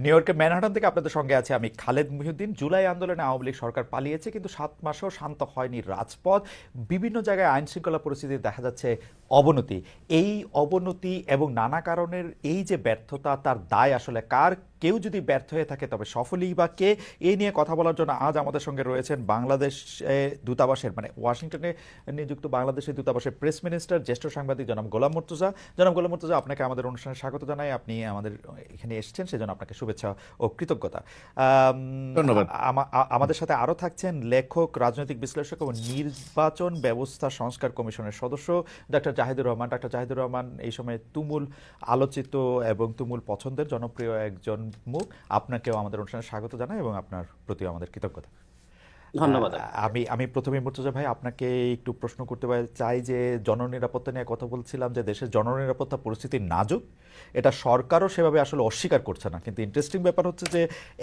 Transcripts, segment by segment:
New ইয়র্কের Manhattan থেকে আপনাদের সঙ্গে আছে আমি খালেদ মুহিউদ্দিন। জুলাই আন্দোলনে আওয়ামী লীগ সরকার পালিয়েছে, কিন্তু 7 মাসেও শান্ত হয়নি রাজপথ। বিভিন্ন জায়গায় আইন শৃঙ্খলা পরিস্থিতি দেখা যাচ্ছে অবনতি। এই অবনতি এবং নানা কারণের এই যে ব্যর্থতা, তার দায় আসলে কার? কেউ যদি ব্যর্থ হয়ে থাকে তবে সফলই বা কে? এই নিয়ে কথা বলার জন্য আজ আমাদের সঙ্গে রয়েছেন বাংলাদেশ দূতাবাসের, মানে ওয়াশিংটনে নিযুক্ত বাংলাদেশের দূতাবাসের প্রেস মিনিস্টার, জ্যেষ্ঠ সাংবাদিক জনাব গোলাম মুর্তজা। জনাব গোলাম মুর্তজা, আপনাকে আমাদের অনুষ্ঠানে স্বাগত জানাই। আপনি আমাদের এখানে এসেছেন, সেজন্য আপনাকে শুভেচ্ছা ও কৃতজ্ঞতা। ধন্যবাদ। আমাদের সাথে আরও থাকছেন লেখক, রাজনৈতিক বিশ্লেষক এবং নির্বাচন ব্যবস্থা সংস্কার কমিশনের সদস্য ডাক্তার জাহিদুর রহমান। ডাক্তার জাহিদুর রহমান এই সময় তুমুল আলোচিত এবং তুমুল পছন্দের জনপ্রিয় একজন মুখ। আপনাকেও আমাদের অনুষ্ঠানে স্বাগত জানাই এবং আপনার প্রতিও আমাদের কৃতজ্ঞতা। ধন্যবাদ। আমি প্রথমে মুর্তজা ভাই আপনাকে একটু প্রশ্ন করতে চাই যে জননিরাপত্তা নিয়ে কথা বলছিলাম, যে দেশের জননিরাপত্তা পরিস্থিতি নাজুক, এটা সরকারও সেভাবে আসলে অস্বীকার করছে না। কিন্তু ইন্টারেস্টিং ব্যাপার হচ্ছে যে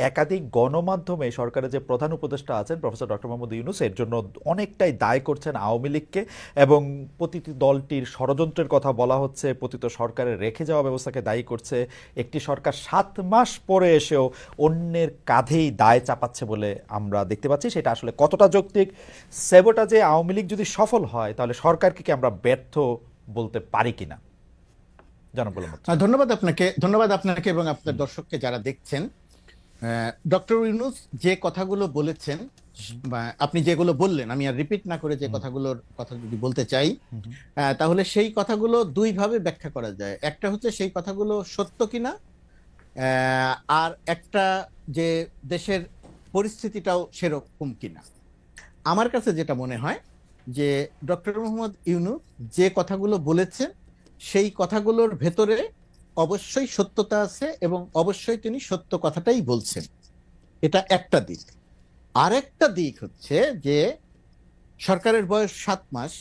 একাধিক গণমাধ্যমে সরকারের যে প্রধান উপদেষ্টা আছেন প্রফেসর ডক্টর মোহাম্মদ ইউনূস, এর জন্য অনেকটাই দায় করছেন আওয়ামী লীগকে, এবং প্রতিটি দলটির ষড়যন্ত্রের কথা বলা হচ্ছে, পতিত সরকারের রেখে যাওয়া ব্যবস্থাকে দায়ী করছে। একটি সরকার 7 মাস পরে এসেও অন্যের কাঁধেই দায় চাপাচ্ছে বলে আমরা দেখতে পাচ্ছি। সেটা আসলে কতটা যৌক্তিক? সেবোটাজে আওয়ামী লীগ যদি সফল হয় তাহলে সরকারকে কি আমরা ব্যর্থ বলতে পারি কিনা? ধন্যবাদ আপনাকে এবং আপনার দর্শককে যারা দেখছেন। ডক্টর ইউনূস যে কথাগুলো বলেছেন, বা আপনি যেগুলো বললেন, আমি আর রিপিট না করে যে কথাগুলোর কথা যদি বলতে চাই, তাহলে সেই কথাগুলো দুই ভাবে ব্যাখ্যা করা যায়। একটা হচ্ছে সেই কথাগুলো সত্য কিনা, আর একটা যে দেশের পরিস্থিতিটাও সেরকম কিনা। আমার কাছে যেটা মনে হয় যে ডক্টর মোহাম্মদ ইউনূস যে কথাগুলো বলেছেন সেই কথাগুলোর ভেতরে অবশ্যই সত্যতা আছে এবং অবশ্যই তিনি সত্য কথাটাই বলছেন। এটা একটা দিক। আরেকটা দিক হচ্ছে যে সরকারের বয়স 7 মাস।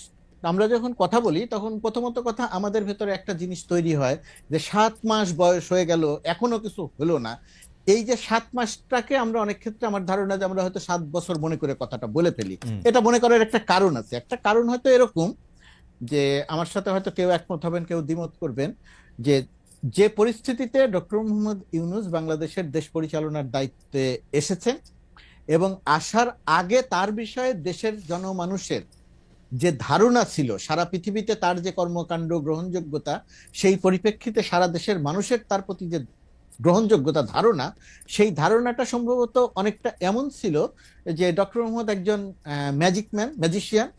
আমরা যখন কথা বলি তখন প্রথমত কথা আমাদের ভেতরে একটা জিনিস তৈরি হয় যে 7 মাস বয়স হয়ে গেল, এখনো কিছু হলো না। এই যে 7 মাসটাকে আমরা অনেক ক্ষেত্রে, আমার ধারণা যে আমরা হয়তো 7 বছর মনে করে কথাটা বলে ফেলি। এটা মনে করার একটা কারণ আছে। একটা কারণ হয়তো এরকম যে, আমার সাথে হয়তো কেউ একমত হবেন, কেউ দ্বিমত করবেন, যে যে পরিস্থিতিতে ডক্টর মোহাম্মদ ইউনূস বাংলাদেশের দেশ পরিচালনার দায়িত্বে এসেছেন এবং আসার আগে তার বিষয়ে দেশের জনমানুষের যে ধারণা ছিল, সারা পৃথিবীতে তার যে কর্মকাণ্ড গ্রহণযোগ্যতা, সেই পরিপ্রেক্ষিতে সারা দেশের মানুষের তার প্রতি যে গ্রহণযোগ্যতা ধারণা, সেই ধারণাটা সম্ভবত অনেকটা এমন ছিল যে ডক্টর মোহাম্মদ একজন ম্যাজিশিয়ান।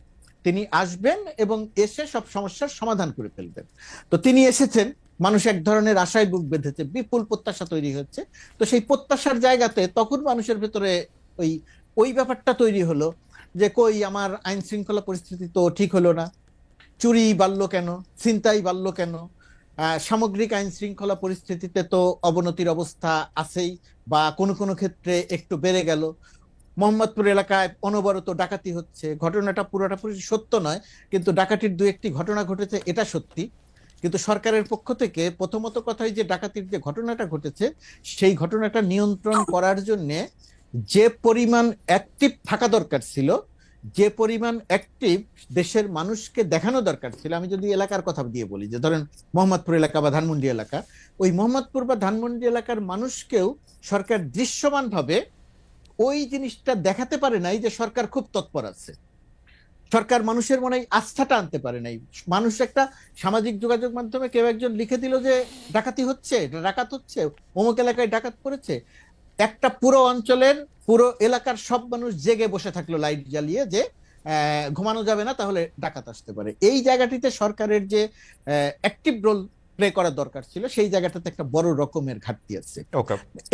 তিনি আসবেন এবং এসে সব সমস্যার সমাধান করে ফেলবেন। তো তিনি এসেছেন, মানুষ এক ধরনের আশায় বুক বেঁধেছে, বিপুল প্রত্যাশা তৈরি হচ্ছে। তো সেই প্রত্যাশার জায়গাতে তখন মানুষের ভেতরে ওই ওই ব্যাপারটা তৈরি হলো যে কই আমার আইন শৃঙ্খলা পরিস্থিতি তো ঠিক হলো না, চুরি বাড়লো কেন, ছিনতাই বাড়লো কেন, সামগ্রিক আইন শৃঙ্খলা পরিস্থিতিতে তো অবনতির অবস্থা আছেই, বা কোনো কোনো ক্ষেত্রে একটু বেড়ে গেল। মোহাম্মদপুর এলাকায় অনবরত ডাকাতি হচ্ছে, ঘটনাটা পুরোটা সত্য নয়, কিন্তু ডাকাতির দু একটি ঘটনা ঘটেছে এটা সত্যি। কিন্তু সরকারের পক্ষ থেকে প্রথমত কথাই যে ডাকাতির যে ঘটনাটা ঘটেছে, সেই ঘটনাটা নিয়ন্ত্রণ করার জন্য যে পরিমাণ অ্যাক্টিভ থাকা দরকার ছিল, যে পরিমাণ অ্যাক্টিভ দেশের মানুষকে দেখানো দরকার ছিল। আমি যদি এলাকার কথা দিয়ে বলি, যে ধরেন মোহাম্মদপুর এলাকা বা ধানমন্ডি এলাকা, ওই মোহাম্মদপুর বা ধানমন্ডি এলাকার মানুষকেও সরকার দৃশ্যমানভাবে ওই জিনিসটা দেখাতে পারে নাই যে সরকার খুব তৎপর আছে। সরকার মানুষের মনে আস্থাটা আনতে পারে নাই। মানুষ একটা সামাজিক যোগাযোগ মাধ্যমে কেউ একজন লিখে দিল যে ডাকাতি হচ্ছে, ডাকাত হচ্ছে, অমুক এলাকায় ডাকাত পড়েছে, একটা পুরো অঞ্চলের পুরো এলাকার সব মানুষ জেগে বসে থাকলো লাইট জ্বালিয়ে, যে ঘুমানো যাবে না, তাহলে ডাকাত আসতে পারে। এই জায়গাটিতে সরকারের যে অ্যাক্টিভ রোল প্লে করার দরকার ছিল, সেই জায়গাটাতে একটা বড় রকমের ঘাটতি আছে।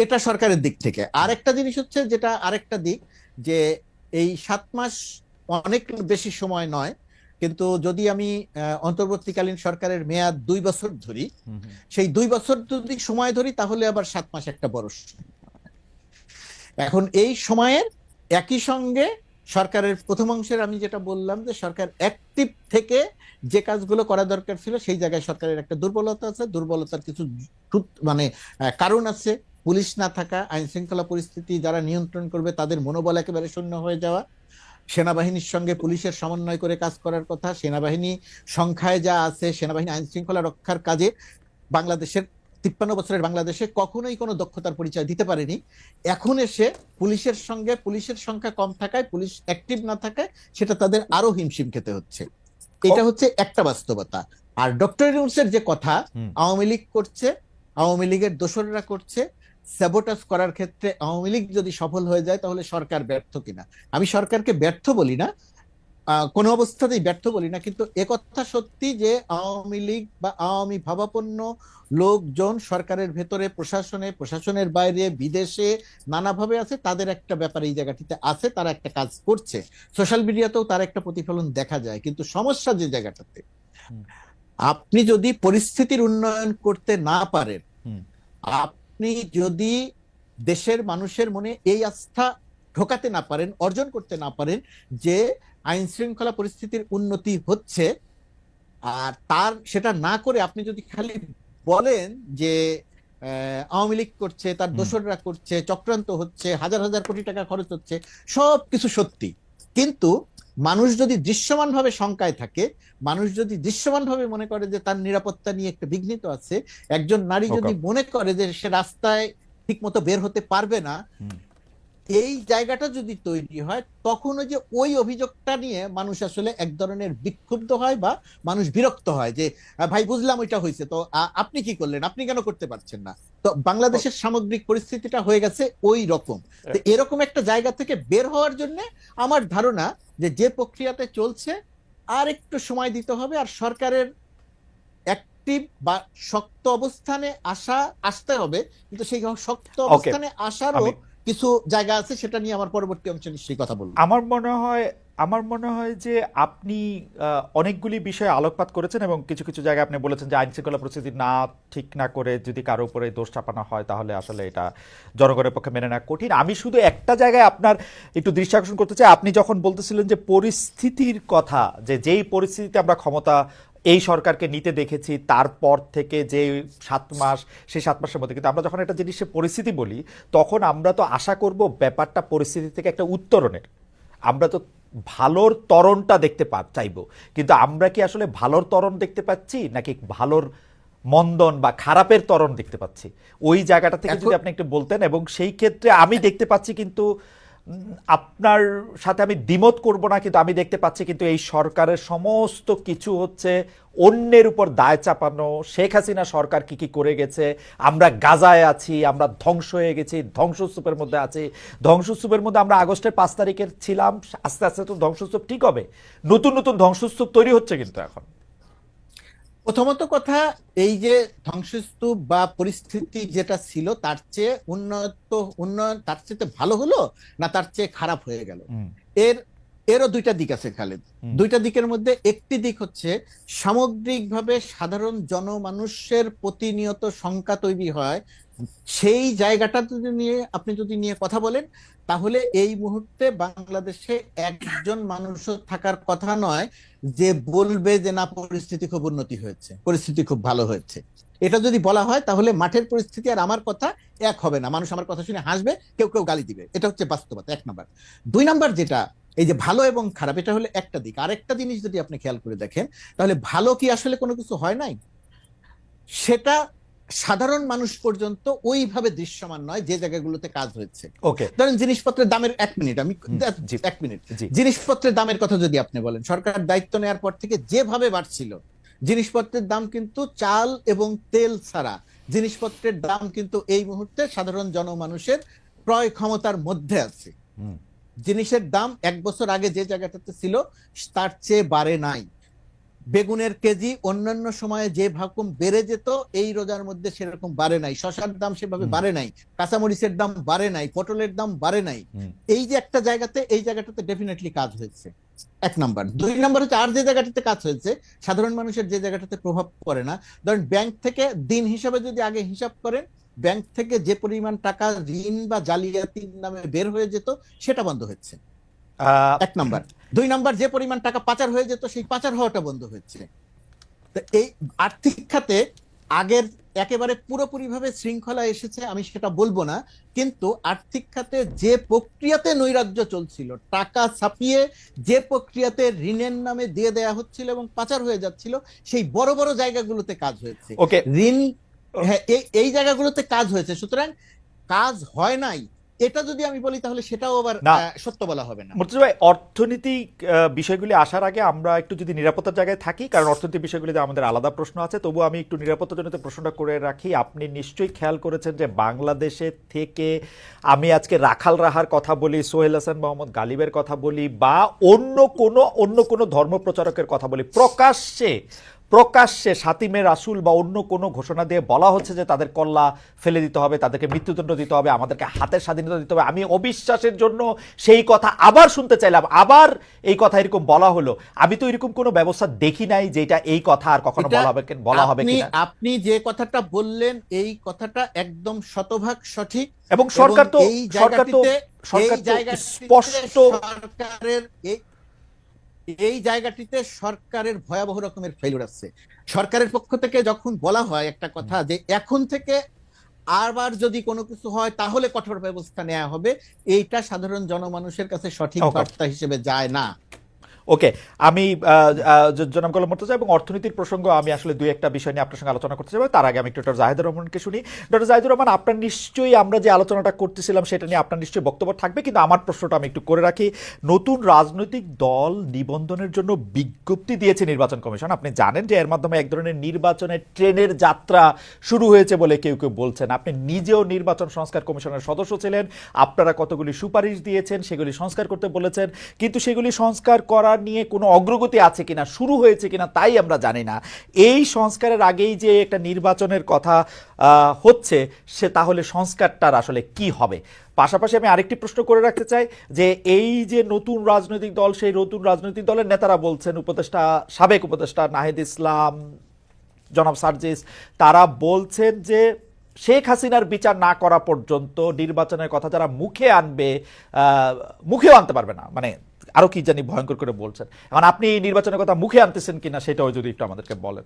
এটা সরকারের দিক থেকে। আরেকটা জিনিস হচ্ছে, যেটা আরেকটা দিক, যে এই 7 মাস অনেক বেশি সময় নয়, কিন্তু যদি আমি অন্তর্বর্তীকালীন সরকারের মেয়াদ 2 বছর ধরি, সেই 2 বছর যদি সময় ধরি তাহলে আবার 7 মাস একটা বড়। এখন এই সময়ের একই সঙ্গে সরকারের প্রথম অংশের আমি যেটা বললাম, যে সরকার অ্যাক্টিভ থেকে যে কাজগুলো করা দরকার ছিল, সেই জায়গায় সরকারের একটা দুর্বলতা আছে। দুর্বলতার কিছু মানে কারণ আছে। পুলিশ না থাকা, আইন শৃঙ্খলা পরিস্থিতি যারা নিয়ন্ত্রণ করবে তাদের মনোবল একেবারে শূন্য হয়ে যাওয়া, সেনাবাহিনীর সঙ্গে পুলিশের সমন্বয় করে কাজ করার কথা, সেনাবাহিনী সংখ্যায় যা আছে, সেনাবাহিনী আইন শৃঙ্খলা রক্ষার কাজে বাংলাদেশের 53 বছরের বাংলাদেশে কখনোই কোনো দক্ষতার পরিচয় দিতে পারেনি। এখন এসে পুলিশের সঙ্গে পুলিশের সংখ্যা কম থাকায়, পুলিশ অ্যাক্টিভ না থাকায় সেটা তাদের আরো হিমশিম খেতে হচ্ছে। এটা হচ্ছে একটা বাস্তবতা। আর ডক্টর ইউনূসের যে কথা, আওয়ামী লীগ করছে, আওয়ামী লীগের দোসররা করছে, স্যাবোটাজ করার ক্ষেত্রে আওয়ামী লীগ যদি সফল হয়ে যায় তাহলে সরকার ব্যর্থ কিনা। আমি সরকারকে ব্যর্থ বলি না, কোন অবস্থাতেই ব্যর্থ বলি না, কিন্তু একথা সত্যি যে আওয়ামী লীগ বা আওয়ামী ভাবাপন্ন লোকজন সরকারের ভেতরে, প্রশাসনে, প্রশাসনের বাইরে, বিদেশে নানাভাবে আছে, তাদের একটা ব্যাপার এই জায়গাটিতে আছে, তারা একটা কাজ করছে, সোশ্যাল মিডিয়াতেও তার একটা প্রতিফলন দেখা যায়। কিন্তু সমস্যা যে জায়গাটাতে, আপনি যদি পরিস্থিতির উন্নয়ন করতে না পারেন, আপনি যদি দেশের মানুষের মনে এই আস্থা ঢোকাতে না পারেন, অর্জন করতে না পারেন যে আইন শৃঙ্খলা পরিস্থিতির উন্নতি হচ্ছে, আর তার সেটা না করে আপনি যদি খালি বলেন যে আওয়ামী লীগ করছে, তার দোসররা করছে, চক্রান্ত হচ্ছে, হাজার হাজার কোটি টাকা খরচ হচ্ছে, সব কিছু সত্যি, কিন্তু মানুষ যদি দৃশ্যমান ভাবে শঙ্কায় থাকে, মানুষ যদি দৃশ্যমান ভাবে মনে করে যে তার নিরাপত্তা নিয়ে একটা বিঘ্নিত আছে, একজন নারী যদি মনে করে যে সে রাস্তায় ঠিক মতো বের হতে পারবে না, এই জায়গাটা যদি তৈরি হয়, তখন ওই যে ওই অভিযোগটা নিয়ে মানুষ আসলে এক ধরনের বিক্ষুব্ধ হয় বা মানুষ বিরক্ত হয় যে ভাই বুঝলাম ওইটা হয়েছে, তো আপনি কি করলেন, আপনি কেন করতে পারছেন না। তো বাংলাদেশের সামগ্রিক পরিস্থিতিটা হয়ে গেছে ওই রকম। তো এরকম একটা জায়গা থেকে বের হওয়ার জন্য আমার ধারণা যে প্রক্রিয়াতে চলছে আর একটু সময় দিতে হবে, আর সরকারের অ্যাক্টিভ বা শক্ত অবস্থানে আসতে হবে, কিন্তু সেই শক্ত অবস্থানে আসারও কিছু জায়গা আছে, সেটা নিয়ে আমার পরবর্তী অংশে নিশ্চয়ই কথা বলবো। আমার মনে হয় যে আপনি অনেকগুলি বিষয়ে আলোকপাত করেছেন এবং কিছু কিছু জায়গায় আপনি বলেছেন যে আইন শৃঙ্খলা পরিস্থিতি ঠিক না করে যদি কারো উপরে দোষ চাপানো হয় তাহলে আসলে এটা জনগণের পক্ষে মেনে নেওয়া কঠিন। আমি শুধু একটা জায়গায় আপনার একটু দৃষ্টি আকর্ষণ করতে চাই। আপনি যখন বলতেছিলেন যে পরিস্থিতির কথা, যে যেই পরিস্থিতিতে আমরা ক্ষমতা এই সরকারকে নিতে দেখেছি, তারপর থেকে যে 7 মাস, সেই 7 মাসের মধ্যে কিন্তু আমরা যখন একটা জিনিসের পরিস্থিতি বলি, তখন আমরা তো আশা করব ব্যাপারটা পরিস্থিতি থেকে একটা উত্তরণের, আমরা তো ভালোর ত্বরণটা দেখতে চাইবো। কিন্তু আমরা কি আসলে ভালোর ত্বরণ দেখতে পাচ্ছি নাকি ভালোর মন্দন বা খারাপের ত্বরণ দেখতে পাচ্ছি? ওই জায়গাটা থেকে যদি আপনি একটু বলতেন। এবং সেই ক্ষেত্রে আমি দেখতে পাচ্ছি, কিন্তু আপনার সাথে আমি দ্বিমত করব না, কিন্তু আমি দেখতে পাচ্ছি কিন্তু এই সরকারের সমস্ত কিছু হচ্ছে অন্যের উপর দায় চাপানো। শেখ হাসিনা সরকার কি কি করে গেছে, আমরা গাজায় আছি, আমরা ধ্বংস হয়ে গেছি, ধ্বংসস্তূপের মধ্যে আছি। ধ্বংসস্তূপের মধ্যে আমরা আগস্টের 5 তারিখের ছিলাম, আস্তে আস্তে তো ধ্বংসস্তূপ ঠিক হবে, নতুন নতুন ধ্বংসস্তূপ তৈরি হচ্ছে। কিন্তু এখন প্রথমত কথা, এই যে ধ্বংসস্তূপ বা পরিস্থিতি যেটা ছিল তার চেয়ে উন্নয়ন তার চেয়ে ভালো হলো না তার চেয়ে খারাপ হয়ে গেল, এরও দুইটা দিক আছে খালেদ। দুইটা দিকের মধ্যে একটি দিক হচ্ছে সামগ্রিকভাবে সাধারণ জনমানুষের প্রতিনিয়ত শঙ্কা তৈরি হয়, সেই জায়গাটা আপনি যদি নিয়ে কথা বলেন, তাহলে এই মুহূর্তে বাংলাদেশে একজন মানুষও থাকার কথা নয় যে বলবে যে না পরিস্থিতি খুব উন্নতি হয়েছে, পরিস্থিতি খুব ভালো হয়েছে। এটা যদি বলা হয় তাহলে মাঠের পরিস্থিতি আর আমার কথা এক হবে না, মানুষ আমার কথা শুনে হাসবে, কেউ কেউ গালি দিবে। এটা হচ্ছে বাস্তবতা, 1 নাম্বার। 2 নাম্বার যেটা, এই যে ভালো এবং খারাপ, এটা হলো একটা দিক। আরেকটা জিনিস যদি আপনি খেয়াল করে দেখেন, তাহলে ভালো কি আসলে কোনো কিছু হয় নাই, সেটা সাধারণ মানুষ পর্যন্ত ওইভাবে দৃশ্যমান নয় যে জায়গাগুলোতে কাজ হয়েছে। ধরেন জিনিসপত্রের দামের, 1 মিনিট, জিনিসপত্রের দামের কথা যদি আপনি বলেন, সরকার দায়িত্ব নেওয়ার পর থেকে যেভাবে বাড়ছিল জিনিসপত্রের দাম, কিন্তু চাল এবং তেল ছাড়া জিনিসপত্রের দাম কিন্তু এই মুহূর্তে সাধারণ জনমানুষের ক্রয় ক্ষমতার মধ্যে আছে। জিনিসের দাম 1 বছর আগে যে জায়গাটাতে ছিল তার চেয়ে বাড়ে নাই। বেগুনের কেজি অন্যান্য সময়ে যে ভাকুম বেড়ে যেত, এই রোজার মধ্যে সেরকম বাড়ে নাই। শসার দাম সেভাবে বাড়ে নাই, কাঁচামরিচের দাম বাড়ে নাই, পটলের দাম বাড়ে নাই। এই যে একটা জায়গাতে, এই জায়গাটাতে ডেফিনেটলি কাজ হয়েছে, 1 নাম্বার। 2 নাম্বার হচ্ছে আর যে জায়গাটাতে কাজ হয়েছে সাধারণ মানুষের যে জায়গাটাতে প্রভাব পড়ে না। ধরেন ব্যাংক থেকে দিন হিসাবে যদি আগে হিসাব করেন, ব্যাংক থেকে যে পরিমাণ টাকা ঋণ বা জালিয়াতির নামে বের হয়ে যেত সেটা বন্ধ হচ্ছে, 1 নাম্বার। 2 নাম্বার, যে পরিমাণ টাকা পাচার হয়ে যেত সেই পাচার হওয়াটা বন্ধ হচ্ছে। তো এই আর্থিক খাতে আগের একেবারে পুরোপুরিভাবে শৃঙ্খলা এসেছে আমি সেটা বলবো না, কিন্তু আর্থিক খাতে যে প্রক্রিয়াতে নৈরাজ্য চলছিল, টাকা ছাপিয়ে যে প্রক্রিয়াতে ঋণের নামে দিয়ে দেয়া হচ্ছিল এবং পাচার হয়ে যাচ্ছিল, সেই বড় বড় জায়গাগুলোতে কাজ হয়েছে। ঋণ হ্যাঁ, এই জায়গাগুলোতে কাজ হয়েছে, সুতরাং কাজ হয় নাই এটা যদি আমি বলি তাহলে সেটাও আবার না সত্য বলা হবে না। মুর্তজা ভাই, অর্থনৈতিক বিষয়গুলি আসার আগে আমরা একটু যদি নিরাপত্তার জায়গায় থাকি, কারণ অর্থনৈতিক বিষয়গুলিতে আমাদের আলাদা প্রশ্ন আছে, তবু আমি একটু নিরাপত্তাজনিত প্রশ্নটা করে রাখি। আপনি নিশ্চয়ই খেয়াল করেছেন যে বাংলাদেশে থেকে আমি আজকে রাখাল রাহার কথা বলি, সোহেল হাসান মোহাম্মদ গালিবের কথা বলি, বা অন্য কোনো ধর্ম প্রচারকের কথা বলি, প্রকাশ্যে প্রকাশ্যে সাতিমে রাসুল বা অন্য কোনো ঘোষণা দিয়ে বলা হচ্ছে যে তাদের কল্লা ফেলে দিতে হবে, তাদেরকে মৃত্যুদণ্ড দিতে হবে, আমাদেরকে হাতের স্বাধীনতা দিতে হবে। আমি অবিশ্বাসের জন্য সেই কথা আবার শুনতে চাইলাম, আবার এই কথা এরকম বলা হলো। আমি তো এরকম কোনো ব্যবস্থা দেখি নাই যেটা এই কথা আর কখনো এটা বলা হবে আপনি কিনা। আপনি যে কথাটা বললেন এই কথাটা একদম শতভাগ সঠিক, এবং সরকার তো এই সরকার তো জায়গাটিতে সরকার তো স্পষ্ট সরকারের এই জায়গাটিতে সরকারের ভয়াবহ রকমের ফেলিউর আছে। সরকারের পক্ষ থেকে যখন বলা হয় একটা কথা যে এখন থেকে আবার যদি কোনো কিছু হয় তাহলে কঠোর ব্যবস্থা নেওয়া হবে, এইটা সাধারণ জনমানুষের কাছে সঠিক বার্তা হিসেবে যায় না। ওকে, আমি জনাব গোলাম মুর্তজা এবং অর্থনীতির প্রসঙ্গ আমি আসলে দুই একটা বিষয় নিয়ে আপনার সঙ্গে আলোচনা করতে চাই। তার আগে আমি একটু ডক্টর জাহিদুর রহমানকে শুনি। ডক্টর জাহিদুর রহমান, আপনার নিশ্চয়ই আমরা যে আলোচনাটা করতেছিলাম সেটা নিয়ে আপনার নিশ্চয়ই বক্তব্য থাকবে, কিন্তু আমার প্রশ্নটা আমি একটু করে রাখি। নতুন রাজনৈতিক দল নিবন্ধনের জন্য বিজ্ঞপ্তি দিয়েছে নির্বাচন কমিশন। আপনি জানেন যে এর মাধ্যমে এক ধরনের নির্বাচনের ট্রেনের যাত্রা শুরু হয়েছে বলে কেউ কেউ বলছেন। আপনি নিজেও নির্বাচন সংস্কার কমিশনের সদস্য ছিলেন, আপনারা কতগুলি সুপারিশ দিয়েছেন, সেগুলি সংস্কার করতে বলেছেন, কিন্তু সেগুলি সংস্কার করার নিয়ে কোনো অগ্রগতি আছে কিনা, শুরু হয়েছে কিনা তাই আমরা জানি না। এই সংস্কারের আগেই যে একটা নির্বাচনের কথা হচ্ছে, সে তাহলে সংস্কারটার আসলে কি হবে? পাশাপাশি আমি আরেকটি প্রশ্ন করে রাখতে চাই যে এই যে নতুন রাজনৈতিক দল, সেই নতুন রাজনৈতিক দলের নেতারা বলছেন, সাবেক উপদেষ্টা নাহিদ ইসলাম, জনাব সার্জিস, তারা বলছেন যে শেখ হাসিনার বিচার না করা পর্যন্ত নির্বাচনের কথা যারা মুখে আনবে, মুখেও আনতে পারবে না, মানে আরো কি জানি ভয়ঙ্কর করে বলছেন। এখন আপনি নির্বাচনের কথা মুখে আনতেছেন কিনা সেটাও যদি একটু আমাদেরকে বলেন।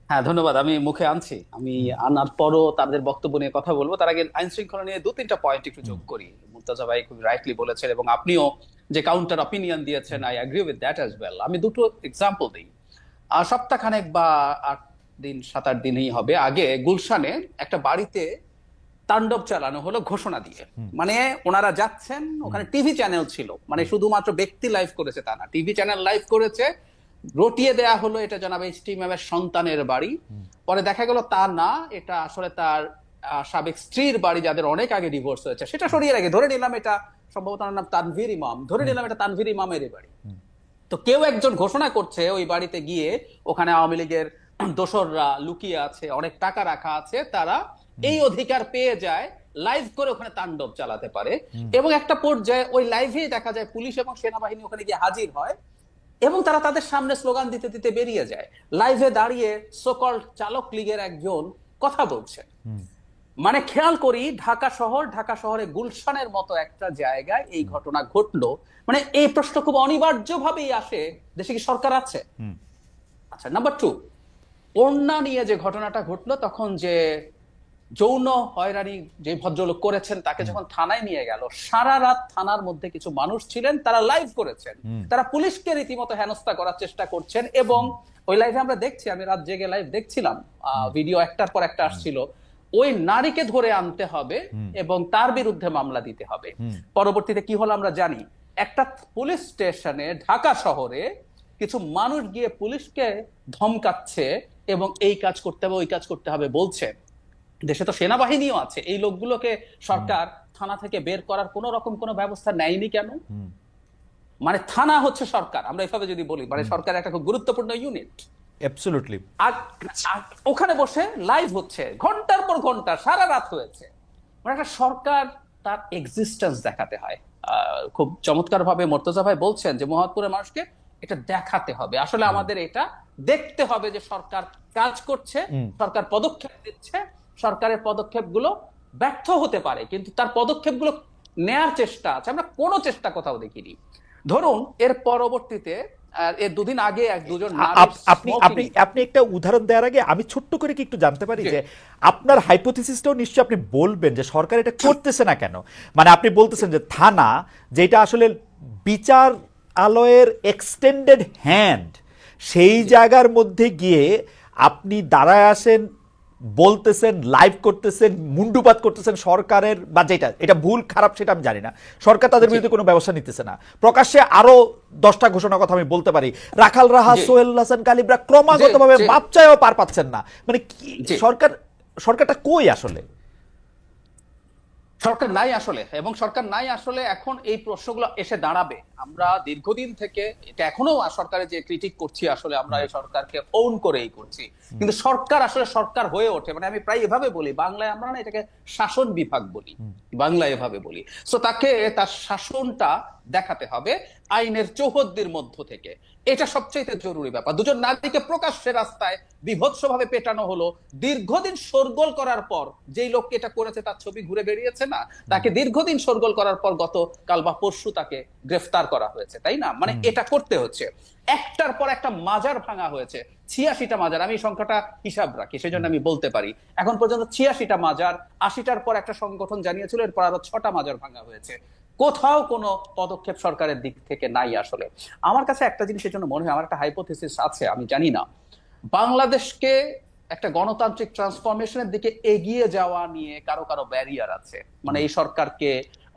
হ্যাঁ, ধন্যবাদ। আমি মুখে আনছি, আমি আনার পরও তাদের বক্তব্য নিয়ে কথা বলবো। তার আগে আইন শৃঙ্খলা নিয়ে 2-3টা পয়েন্ট একটু যোগ করি। মুর্তজা ভাই খুব রাইটলি বলেছেন এবং আপনিও যে কাউন্টার অপিনিয়ন দিয়েছেন, I agree with that as well. আমি দুটো এক্সাম্পল দিই। সপ্তাহখানেক বা 8 দিন 7-8 দিনই হবে আগে গুলশানে একটা বাড়িতে তাণ্ডব চালানো হলো ঘোষণা দিয়ে। মানে ওনারা যাচ্ছেন, ওখানে টিভি চ্যানেল ছিল, মানে শুধুমাত্র ব্যক্তি লাইভ করেছে তা না, টিভি চ্যানেল লাইভ করেছে, রটিয়ে দেয়া হলো এটা জনাব এইচটি ম্যামের সন্তানের বাড়ি। পরে দেখা গেল তা না, এটা আসলে তার সাবেক স্ত্রীর বাড়ি, যাদের অনেক আগে ডিভোর্স হয়েছে। সেটা সরিয়ে রাখে, ধরে নিলাম এটা সম্ভবত ওনার নাম তানভীর ইমাম, ধরে নিলাম এটা তানভীর ইমামের বাড়ি। তো কেউ একজন ঘোষণা করছে ওই বাড়িতে গিয়ে ওখানে আওয়ামী লীগের দোসররা লুকিয়ে আছে, অনেক টাকা রাখা আছে, তারা এই অধিকার পেয়ে যায় লাইভ করে ওখানে তাণ্ডব চালাতে পারে। এবং একটা পর্যায়ে ওই লাইভেই দেখা যায় পুলিশ এবং সেনাবাহিনী ওখানে গিয়ে হাজির হয় এবং তারা তাদের সামনে স্লোগান দিতে দিতে বেরিয়ে যায়। লাইভে দাঁড়িয়ে সকল চালক লীগের একজন কথা বলছেন। মানে খেয়াল করি, ঢাকা শহরে গুলশানের মতো একটা জায়গায় এই ঘটনা ঘটলো। মানে এই প্রশ্ন খুব অনিবার্যভাবেই আসে, দেশে কি সরকার আছে? আচ্ছা, নাম্বার 2, ওড়না নিয়ে যে ঘটনাটা ঘটলো, তখন যে যৌন হয়রানি যে ভদ্রলোক করেছেন তাকে যখন থানায় নিয়ে গেল, সারা রাত থানার মধ্যে কিছু মানুষ ছিলেন, তারা লাইভ করেছেন, তারা পুলিশকে রীতিমতো হেনস্থা করার চেষ্টা করছেন। এবং ওই লাইভে আমরা দেখছি, আমি রাত জেগে লাইভ দেখছিলাম, ভিডিও একটার পর একটা আসছিল, ওই নারীকে ধরে আনতে হবে এবং তার বিরুদ্ধে মামলা দিতে হবে। পরবর্তীতে কি হলো আমরা জানি, একটা পুলিশ স্টেশনে ঢাকা শহরে কিছু মানুষ গিয়ে পুলিশকে ধমকাচ্ছে এবং এই কাজ করতে হবে ওই কাজ করতে হবে বলছে। দেশে তো সেনাবাহিনীও আছে, এই লোকগুলোকে সরকার থানা থেকে বের করার কোন রকম কোনো ব্যবস্থা নেয়নি কেন? মানে থানা হচ্ছে সরকার, আমরা এভাবে যদি বলি, মানে সরকার একটা খুব গুরুত্বপূর্ণ ইউনিট। অ্যাবসলিউটলি। আর ওখানে বসে লাইভ হচ্ছে, ঘন্টার পর ঘন্টা, সারা রাত হয়েছে। মানে একটা সরকার তার এক্সিস্টেন্স দেখাতে হয়। খুব চমৎকার ভাবে মুর্তজা ভাই বলছেন যে মোহাম্মদপুরের মানুষকে এটা দেখাতে হবে, আসলে আমাদের এটা দেখতে হবে যে সরকার কাজ করছে, সরকার পদক্ষেপ নিচ্ছে। সরকারের পদক্ষেপগুলো ব্যর্থ হতে পারে, কিন্তু তার পদক্ষেপগুলো নেয়ার চেষ্টা আছে, আমরা কোনো চেষ্টা কোথাও দেখিনি। ধরুন এর পরবর্তীতে এর 2 দিন আগে দুজন আপনি একটা উদাহরণ দেওয়ার আগে আমি ছোট্ট করে কি একটু জানতে পারি যে আপনার হাইপোথিসিসটাও নিশ্চয়ই আপনি বলবেন যে সরকার এটা করতেছে না কেন? মানে আপনি বলতেছেন যে থানা, যেটা আসলে বিচারালয়ের এক্সটেন্ডেড হ্যান্ড, সেই জায়গার মধ্যে গিয়ে আপনি দাঁড়ায় আসেন বলতেছেন, লাইভ করতেছেন, মুন্ডুপাত করতেছেন সরকারের, বা যেটা এটা ভুল খারাপ সেটা আমি জানি না, সরকার তাদের বিরুদ্ধে কোনো ব্যবস্থা নিতেছে না। প্রকাশ্যে আরো 10টা ঘোষণার কথা আমি বলতে পারি, রাখাল রাহা, সোহেল হাসান কালিবরা ক্রমাগতভাবে মাপ চাইও পার পাচ্ছেন না। মানে সরকারটা কই আসলে? সরকার নাই আসলে, এবং সরকার নাই আসলে এখন এই প্রশ্নগুলো এসে দাঁড়াবে। আমরা দীর্ঘদিন থেকে এটা এখনো সরকারের যে ক্রিটিক করছি, আসলে আমরা এই সরকারকে ওন করেই করছি, কিন্তু সরকার আসলে সরকার হয়ে ওঠে, মানে আমি প্রায় এভাবে বলি, বাংলায় আমরা না এটাকে শাসন বিভাগ বলি, বাংলায় এভাবে বলি। সো তাকে তার শাসনটা দেখাতে হবে আইনের চৌহদ্দির মধ্য থেকে, এটা সবচেয়ে জরুরি ব্যাপার। দুজন নারীকে প্রকাশ্যে রাস্তায় বিভৎসভাবে পেটানো হলো, দীর্ঘদিন শোরগোল করার পর, যেই লোককে এটা করেছে তার ছবি ঘুরে বেরিয়েছে না, তাকে দীর্ঘদিন শোরগোল করার পর গত কাল বা পরশু তাকে গ্রেফতার করা হয়েছে, তাই না? মানে এটা করতে হচ্ছে। একটার পর একটা মাজার ভাঙা হয়েছে, 86টা মাজার, আমি সংখ্যাটা হিসাব রাখি সেজন্য আমি বলতে পারি, এখন পর্যন্ত 86টা মাজার, 80টার পর একটা সংগঠন জানিয়েছিল, এরপর আরো 6টা মাজার ভাঙা হয়েছে। কোথাও কোনো পদক্ষেপ সরকারের দিক থেকে নাই আসলে। আমার কাছে একটা জিনিসের জন্য মনে হয়, আমার একটা হাইপোথিসিস আছে, আমি জানি না, বাংলাদেশকে একটা গণতান্ত্রিক ট্রান্সফরমেশনের দিকে এগিয়ে যাওয়া নিয়ে কারো কারো ব্যারিয়ার আছে। মানে এই সরকারকে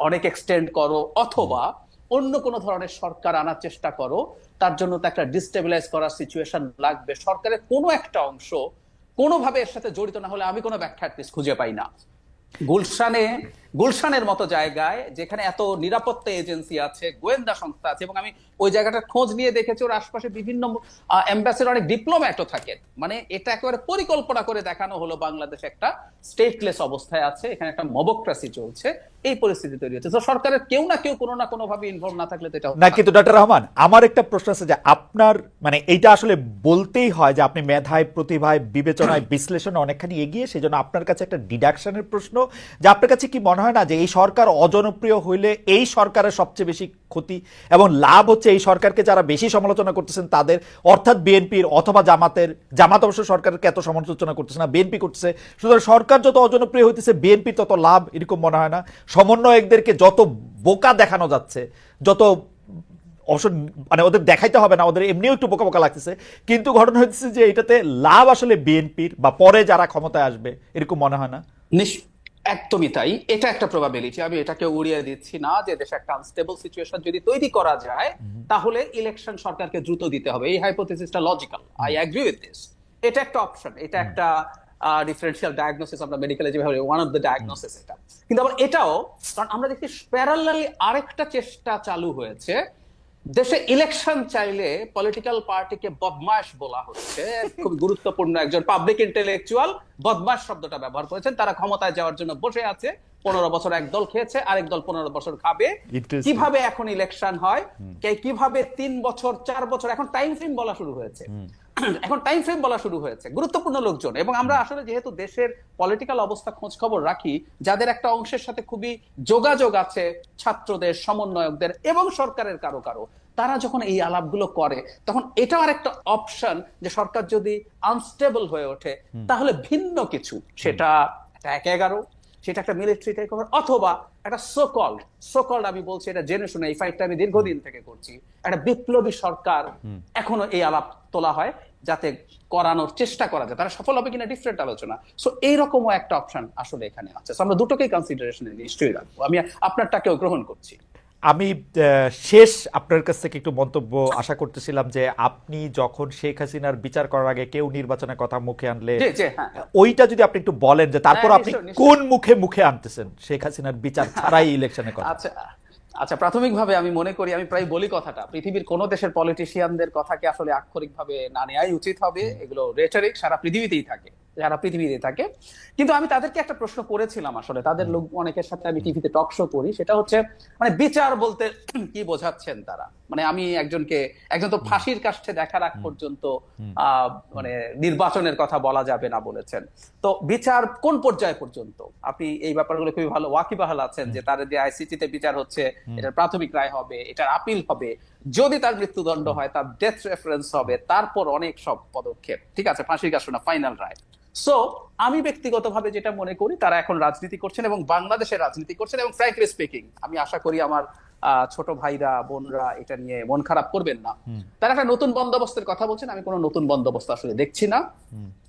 অনেক এক্সটেন্ড করো, অথবা অন্য কোনো ধরনের সরকার আনার চেষ্টা করো, তার জন্য তো একটা ডিস্টেবিলাইজ করার সিচুয়েশন লাগবে। সরকারের কোনো একটা অংশ কোনোভাবে এর সাথে জড়িত না হলে আমি কোনো ব্যাখ্যা খুঁজে পাই না। গুলশানের মতো জায়গায়, যেখানে এত নিরাপত্তা এজেন্সি আছে, গোয়েন্দা সংস্থা আছে, এবং আমি ওই জায়গাটার খোঁজ নিয়ে দেখেছি ওর আশপাশে বিভিন্ন এম্বাসির অনেক ডিপ্লোম্যাটও থাকেন। মানে এটা একেবারে পরিকল্পনা করে দেখানো হলো বাংলাদেশ একটা স্টেটলেস অবস্থায় আছে, এখানে একটা মবক্রেসি চলছে, এই পরিস্থিতি তৈরি হচ্ছে। তো সরকারের কেউ না কেউ কোনো না কোনো ভাবে ইনভলভ না থাকলে তো এটা না। কিন্তু ডক্টর রহমান, আমার একটা প্রশ্ন আছে যে আপনার মানে এইটা আসলে বলতেই হয় যে আপনি মেধায়, প্রতিভায়, বিবেচনায়, বিশ্লেষণে অনেকখানি এগিয়ে, সেই জন্য আপনার কাছে একটা ডিডাকশনের প্রশ্ন, যে আপনার কাছে কি মনে হয় না যে এই সরকার অজনপ্রিয় হইলে এই সরকারের সবচেয়ে বেশি ক্ষতি এবং লাভ হচ্ছে এই সরকারকে যারা বেশি সমালোচনা করতেছেন তাদের, অর্থাৎ বিএনপির অথবা জামাত অবশ্য সরকারকে এত সমালোচনা করতেছে না, বিএনপি করতেছে, সুতরাং সরকার যত অজনপ্রিয় হইতেছে বিএনপির তত লাভ, এরকম মনে হয় না? সমন্বয়কদেরকে যত বোকা দেখানো যাচ্ছে, যত অবশ্য মানে ওদের দেখাইতে হবে না, ওদের এমনিও একটু বোকা বোকা লাগতেছে, কিন্তু ঘটনা হচ্ছে যে এটাতে লাভ আসলে বিএনপির বা পরে যারা ক্ষমতায় আসবে, এরকম মনে হয় না? একদমই তাই, এটা একটা প্রবাবিলিটি, আমি এটাকে উড়িয়ে দিচ্ছি না, যে দেশে একটা আনস্টেবল সিচুয়েশন যদি তৈরি করা যায় তাহলে ইলেকশন সরকারকে দ্রুত দিতে হবে। এই হাইপোথিসিসটা logical, I agree with this. এটা একটা অপশন, এটা একটা ডিফারেন্সিয়াল ডায়াগনোসিস, আমরা মেডিকেলে যেভাবে ওয়ান অফ দ্য ডায়াগনোসিস এটা। কিন্তু আবার এটাও, কারণ আমরা দেখি প্যারালালি আরেকটা চেষ্টা চালু হয়েছে, দেশে ইলেকশন চাইলে পলিটিক্যাল পার্টিকে বদমাশ বলা হচ্ছে। খুব গুরুত্বপূর্ণ একজন পাবলিক ইন্টেলেকচুয়াল বদমাশ শব্দটা ব্যবহার করেছেন। তারা ক্ষমতায় যাওয়ার জন্য বসে আছে, 15 বছর এক দল খেয়েছে, আরেক দল 15 বছর খাবে। কিভাবে এখন ইলেকশন হয়, কিভাবে 3 বছর 4 বছর, এখন টাইম ফ্রেম বলা শুরু হয়েছে, এখন টাইম ফ্রেম বলা শুরু হয়েছে গুরুত্বপূর্ণ লোকজন। এবং আমরা আসলে যেহেতু দেশের পলিটিক্যাল অবস্থা খোঁজ খবর রাখি, যাদের একটা অংশের সাথে খুবই যোগাযোগ আছে, ছাত্রদের, সমন্বয়কদের এবং সরকারের কারো কারো, তারা যখন এই আলাপগুলো করে, তখন এটা আর একটা অপশন যে সরকার যদি আনস্টেবল হয়ে ওঠে তাহলে ভিন্ন কিছু, সেটা 1-11, সেটা একটা মিলিটারি টেক ওভার, অথবা একটা সোকল্ড আমি বলছি এটা জেনে শুনে, এই ফাইটটা আমি দীর্ঘদিন থেকে করছি, একটা বিপ্লবী সরকার এখনো এই আলাপ তোলা হয় যাতে করানোর চেষ্টা করা যায়। তারা সফল হবে কিনা ডিফারেন্ট আলোচনা। সো এইরকমও একটা অপশন আসলে এখানে আছে। আমরা দুটোকেই কনসিডারেশনে নিশ্চয়ই রাখবো। আমি আপনারটাকেও গ্রহণ করছি। আমি শেষ আপনার কাছ থেকে একটু মন্তব্য আশা করতেছিলাম যে আপনি যখন শেখ হাসিনার বিচার করার আগে কেউ নির্বাচনের কথা মুখে আনলে ওইটা যদি আপনি একটু বলেন, যে তারপর আপনি কোন মুখে আনতেছেন শেখ হাসিনার বিচার ছাড়াই ইলেকশনের কথা। আচ্ছা, প্রাথমিকভাবে আমি মনে করি, আমি প্রায় বলি কথাটা, পৃথিবীর কোন দেশের পলিটিশিয়ানদের কথাকে আসলে আক্ষরিকভাবে না নেওয়াই উচিত হবে। এগুলো রেটরিক, সারা পৃথিবীতেই থাকে, যারা পৃথিবীতে থাকে। কিন্তু আমি তাদেরকে একটা প্রশ্ন করেছিলাম, আসলে তাদের লোক অনেকের সাথে আমি টিভিতে টক শো করি, সেটা হচ্ছে মানে বিচার বলতে কি বোঝাচ্ছেন তারা। মানে আমি একজন তো ফাঁসির কাছে দেখা রাখ পর্যন্ত মানে নির্বাচনের কথা বলা যাবে না বলেছেন। তো বিচার কোন পর্যায় পর্যন্ত? আপনি এই ব্যাপারগুলো খুবই ভালো ওয়াকিবহাল আছেন, যে তার যে আইসিটিতে বিচার হচ্ছে, এটার প্রাথমিক রায় হবে, এটার আপিল হবে, যদি তার মৃত্যুদণ্ড হয় তার ডেথ রেফারেন্স হবে, তারপর অনেক সব পদক্ষেপ, ঠিক আছে, ফাঁসির কাছে না ফাইনাল রায়। সো আমি ব্যক্তিগতভাবে যেটা মনে করি, তারা এখন রাজনীতি করছেন এবং বাংলাদেশের রাজনীতি করছেন, এবং ফ্র্যাঙ্কলি স্পিকিং আমি আশা করি আমার ছোট ভাইরা বোনরা এটা নিয়ে মন খারাপ করবেন না। তারা একটা নতুন বন্দোবস্তের কথা বলছেন, আমি কোনো নতুন বন্দোবস্ত আসলে দেখছি না।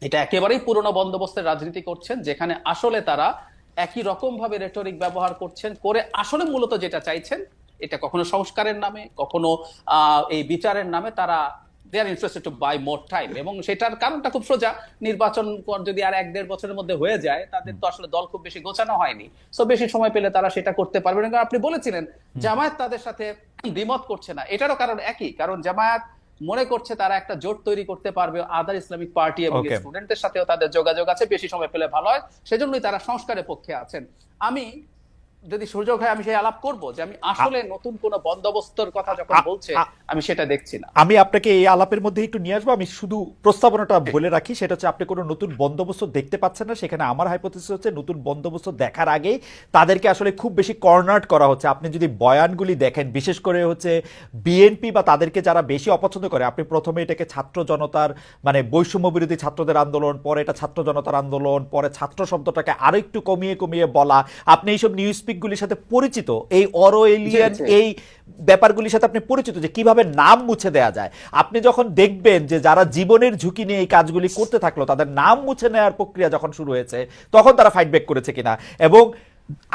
এটা একেবারেই পুরনো বন্দোবস্তের রাজনীতি করছেন, যেখানে আসলে তারা একই রকম ভাবে রেটরিক ব্যবহার করছেন, করে আসলে মূলত যেটা চাইছেন, এটা কখনো সংস্কারের নামে, কখনো এই বিচারের নামে তারা they are interested to buy more time. এবং সেটার কারণটা খুব সোজা, নির্বাচন যদি আর 1-1.5 বছরের মধ্যে হয়ে যায়, তাদের তো আসলে দল খুব বেশি গোছানো হয়নি, সো বেশি সময় পেলে তারা সেটা করতে পারবে না। কারণ আপনি বলেছিলেন জামায়াত তাদের সাথে দ্বিমত করছে না, এটারও কারণ একই, কারণ জামায়াত মনে করছে তারা একটা জোট তৈরি করতে পারবে আদার ইসলামিক পার্টি এবং স্টুডেন্টদের সাথেও তাদের যোগাযোগ আছে, বেশি সময় পেলে ভালো হয়, সেজন্যই তারা সংস্কারের পক্ষে আছেন। আমি যদি সুযোগ হয় আমি সেই আলাপ করব যে আমি আসলে নতুন কোন বন্দোবস্তের কথা যখন বলছে আমি সেটা দেখছি না। আমি আপনাকে এই আলাপের মধ্যে একটু নিয়ে আসবো। আমি শুধু প্রস্তাবনাটা বলে রাখি, সেটা হচ্ছে আপনি কোনো নতুন বন্দোবস্ত দেখতে পাচ্ছেন না। সেখানে আমার হাইপোথিসিস হচ্ছে নতুন বন্দোবস্ত দেখার আগেই তাদেরকে আসলে খুব বেশি কর্নার্ড করা হচ্ছে। আপনি যদি বয়ানগুলি দেখেন, বিশেষ করে হচ্ছে বিএনপি বা তাদেরকে যারা বেশি অপছন্দ করে, আপনি প্রথমে এটাকে ছাত্র জনতার মানে বৈষম্য বিরোধী ছাত্রদের আন্দোলন, পরে এটা ছাত্র জনতার আন্দোলন, পরে ছাত্র শব্দটাকে আরো একটু কমিয়ে কমিয়ে বলা, আপনি এইসব নিউজ গুলির সাথে পরিচিত, এই অরওয়েলিয়ান এই ব্যাপারগুলির সাথে আপনি পরিচিত যে কিভাবে নাম মুছে দেয়া যায়। আপনি যখন দেখবেন যে যারা জীবনের ঝুঁকি নিয়ে এই কাজগুলি করতে থাকলো, তাদের নাম মুছে নেওয়ার প্রক্রিয়া যখন শুরু হয়েছে, তখন তারা ফাইট ব্যাক করেছে কিনা, এবং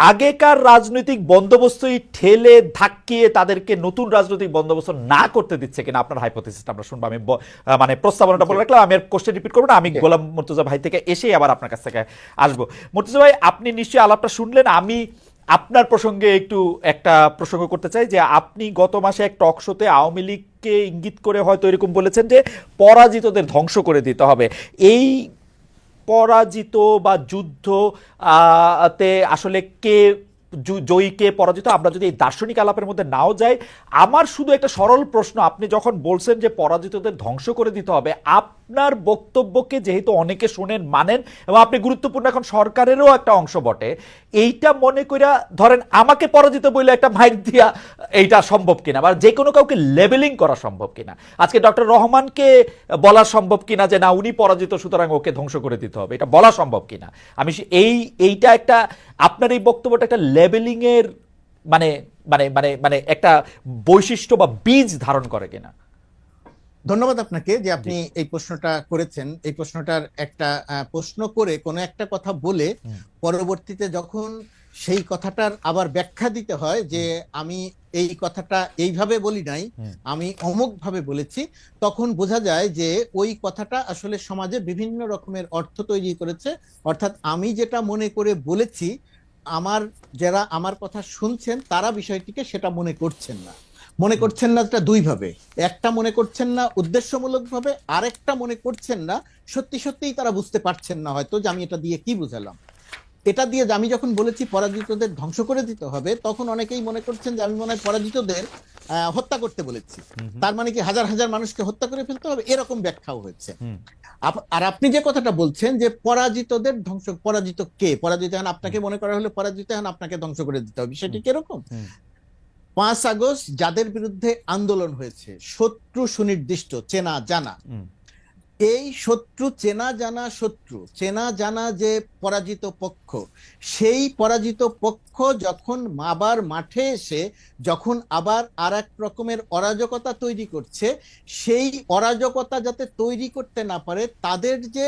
আগেকার রাজনৈতিক বন্দোবস্তই ঠেলে ধাক্কিয়ে তাদেরকে নতুন রাজনৈতিক বন্দোবস্ত না করতে দিচ্ছে কিনা, আপনার হাইপোথিসিসটা আমরা শুনবো। আমি মানে প্রস্তাবনাটা বলে রাখলাম, আমি আর কোশ্চেন রিপিট করবো না। আমি গোলাম মুর্তজা ভাই থেকে এসেই আবার আপনার কাছ থেকে আসবো। মুর্তজা ভাই, আপনি নিশ্চয়ই আলাপটা শুনলেন। আমি আপনার প্রসঙ্গে একটু একটা প্রসঙ্গ করতে চাই যে আপনি গত মাসে এক টক শোতে আওয়ামী লীগকে ইঙ্গিত করে হয়তো এরকম বলেছেন যে পরাজিতদের ধ্বংস করে দিতে হবে। এই পরাজিত বা যুদ্ধ তে আসলে কে জয়ী কে পরাজিত, আমরা যদি এই দার্শনিক আলাপের মধ্যে নাও যাই, আমার শুধু একটা সরল প্রশ্ন, আপনি যখন বলছেন যে পরাজিতদের ধ্বংস করে দিতে হবে, আপনার বক্তব্যকে যেহেতু অনেকে শোনেন মানেন এবং আপনি গুরুত্বপূর্ণ এখন সরকারেরও একটা অংশ বটে, এইটা মনে কইরা ধরেন আমাকে পরাজিত বলে একটা মাইক দিয়া এইটা সম্ভব কিনা, বা যে কোনো কাউকে লেবেলিং করা সম্ভব কিনা, আজকে ডক্টর রহমানকে বলা সম্ভব কিনা যে না উনি পরাজিত সুতরাং ওকে ধ্বংস করে দিতে হবে, এটা বলা সম্ভব কিনা, আমি এইটা একটা আপনার এই বক্তব্যটা একটা লেবেলিং এর মানে মানে মানে মানে একটা বৈশিষ্ট্য বা বীজ ধারণ করে কিনা। ধন্যবাদ আপনাকে যে আপনি এই প্রশ্নটা করেছেন। এই প্রশ্নটার একটা প্রশ্ন করে কোনো একটা কথা বলে পরবর্তীতে যখন সেই কথাটার আবার ব্যাখ্যা দিতে হয় যে আমি এই কথাটা এইভাবে বলি নাই, আমি অমুক ভাবে বলেছি, তখন বোঝা যায় যে ওই কথাটা আসলে সমাজে বিভিন্ন রকমের অর্থ তৈরি করেছে। অর্থাৎ আমি যেটা মনে করে বলেছি, আমার যারা আমার কথা শুনছেন তারা বিষয়টিকে সেটা মনে করছেন না। মনে করছেন না এটা দুই ভাবে, একটা মনে করছেন না উদ্দেশ্যমূলক ভাবে, আরেকটা মনে করছেন না সত্যি সত্যিই তারা বুঝতে পারছেন না হয়তো যে আমি এটা দিয়ে কি বুঝালাম। এটা দিয়ে আমি যখন বলেছি পরাজিতদের ধ্বংস করে দিতে হবে, তখন অনেকেই মনে করছেন যে আমি মনে হয় পরাজিতদের হত্যা করতে বলেছি, তার মানে কি হাজার হাজার মানুষকে হত্যা করে ফেলতে হবে, এরকম ব্যাখ্যাও হয়েছে। আর আপনি যে কথাটা বলছেন যে পরাজিতদের ধ্বংস, পরাজিত কে? পরাজিত হন আপনাকে মনে করা হলে পরাজিত হন আপনাকে ধ্বংস করে দিতে হবে, সেটি কিরকম? 5 আগস্ট যাদের বিরুদ্ধে আন্দোলন হয়েছে, শত্রু সুনির্দিষ্ট, চেনা জানা, এই শত্রু চেনা জানা শত্রু, চেনা জানা যে পরাজিত পক্ষ, সেই পরাজিত পক্ষ যখন আবার মাঠে এসে যখন আবার আর এক রকমের অরাজকতা তৈরি করছে, সেই অরাজকতা যাতে তৈরি করতে না পারে তাদের যে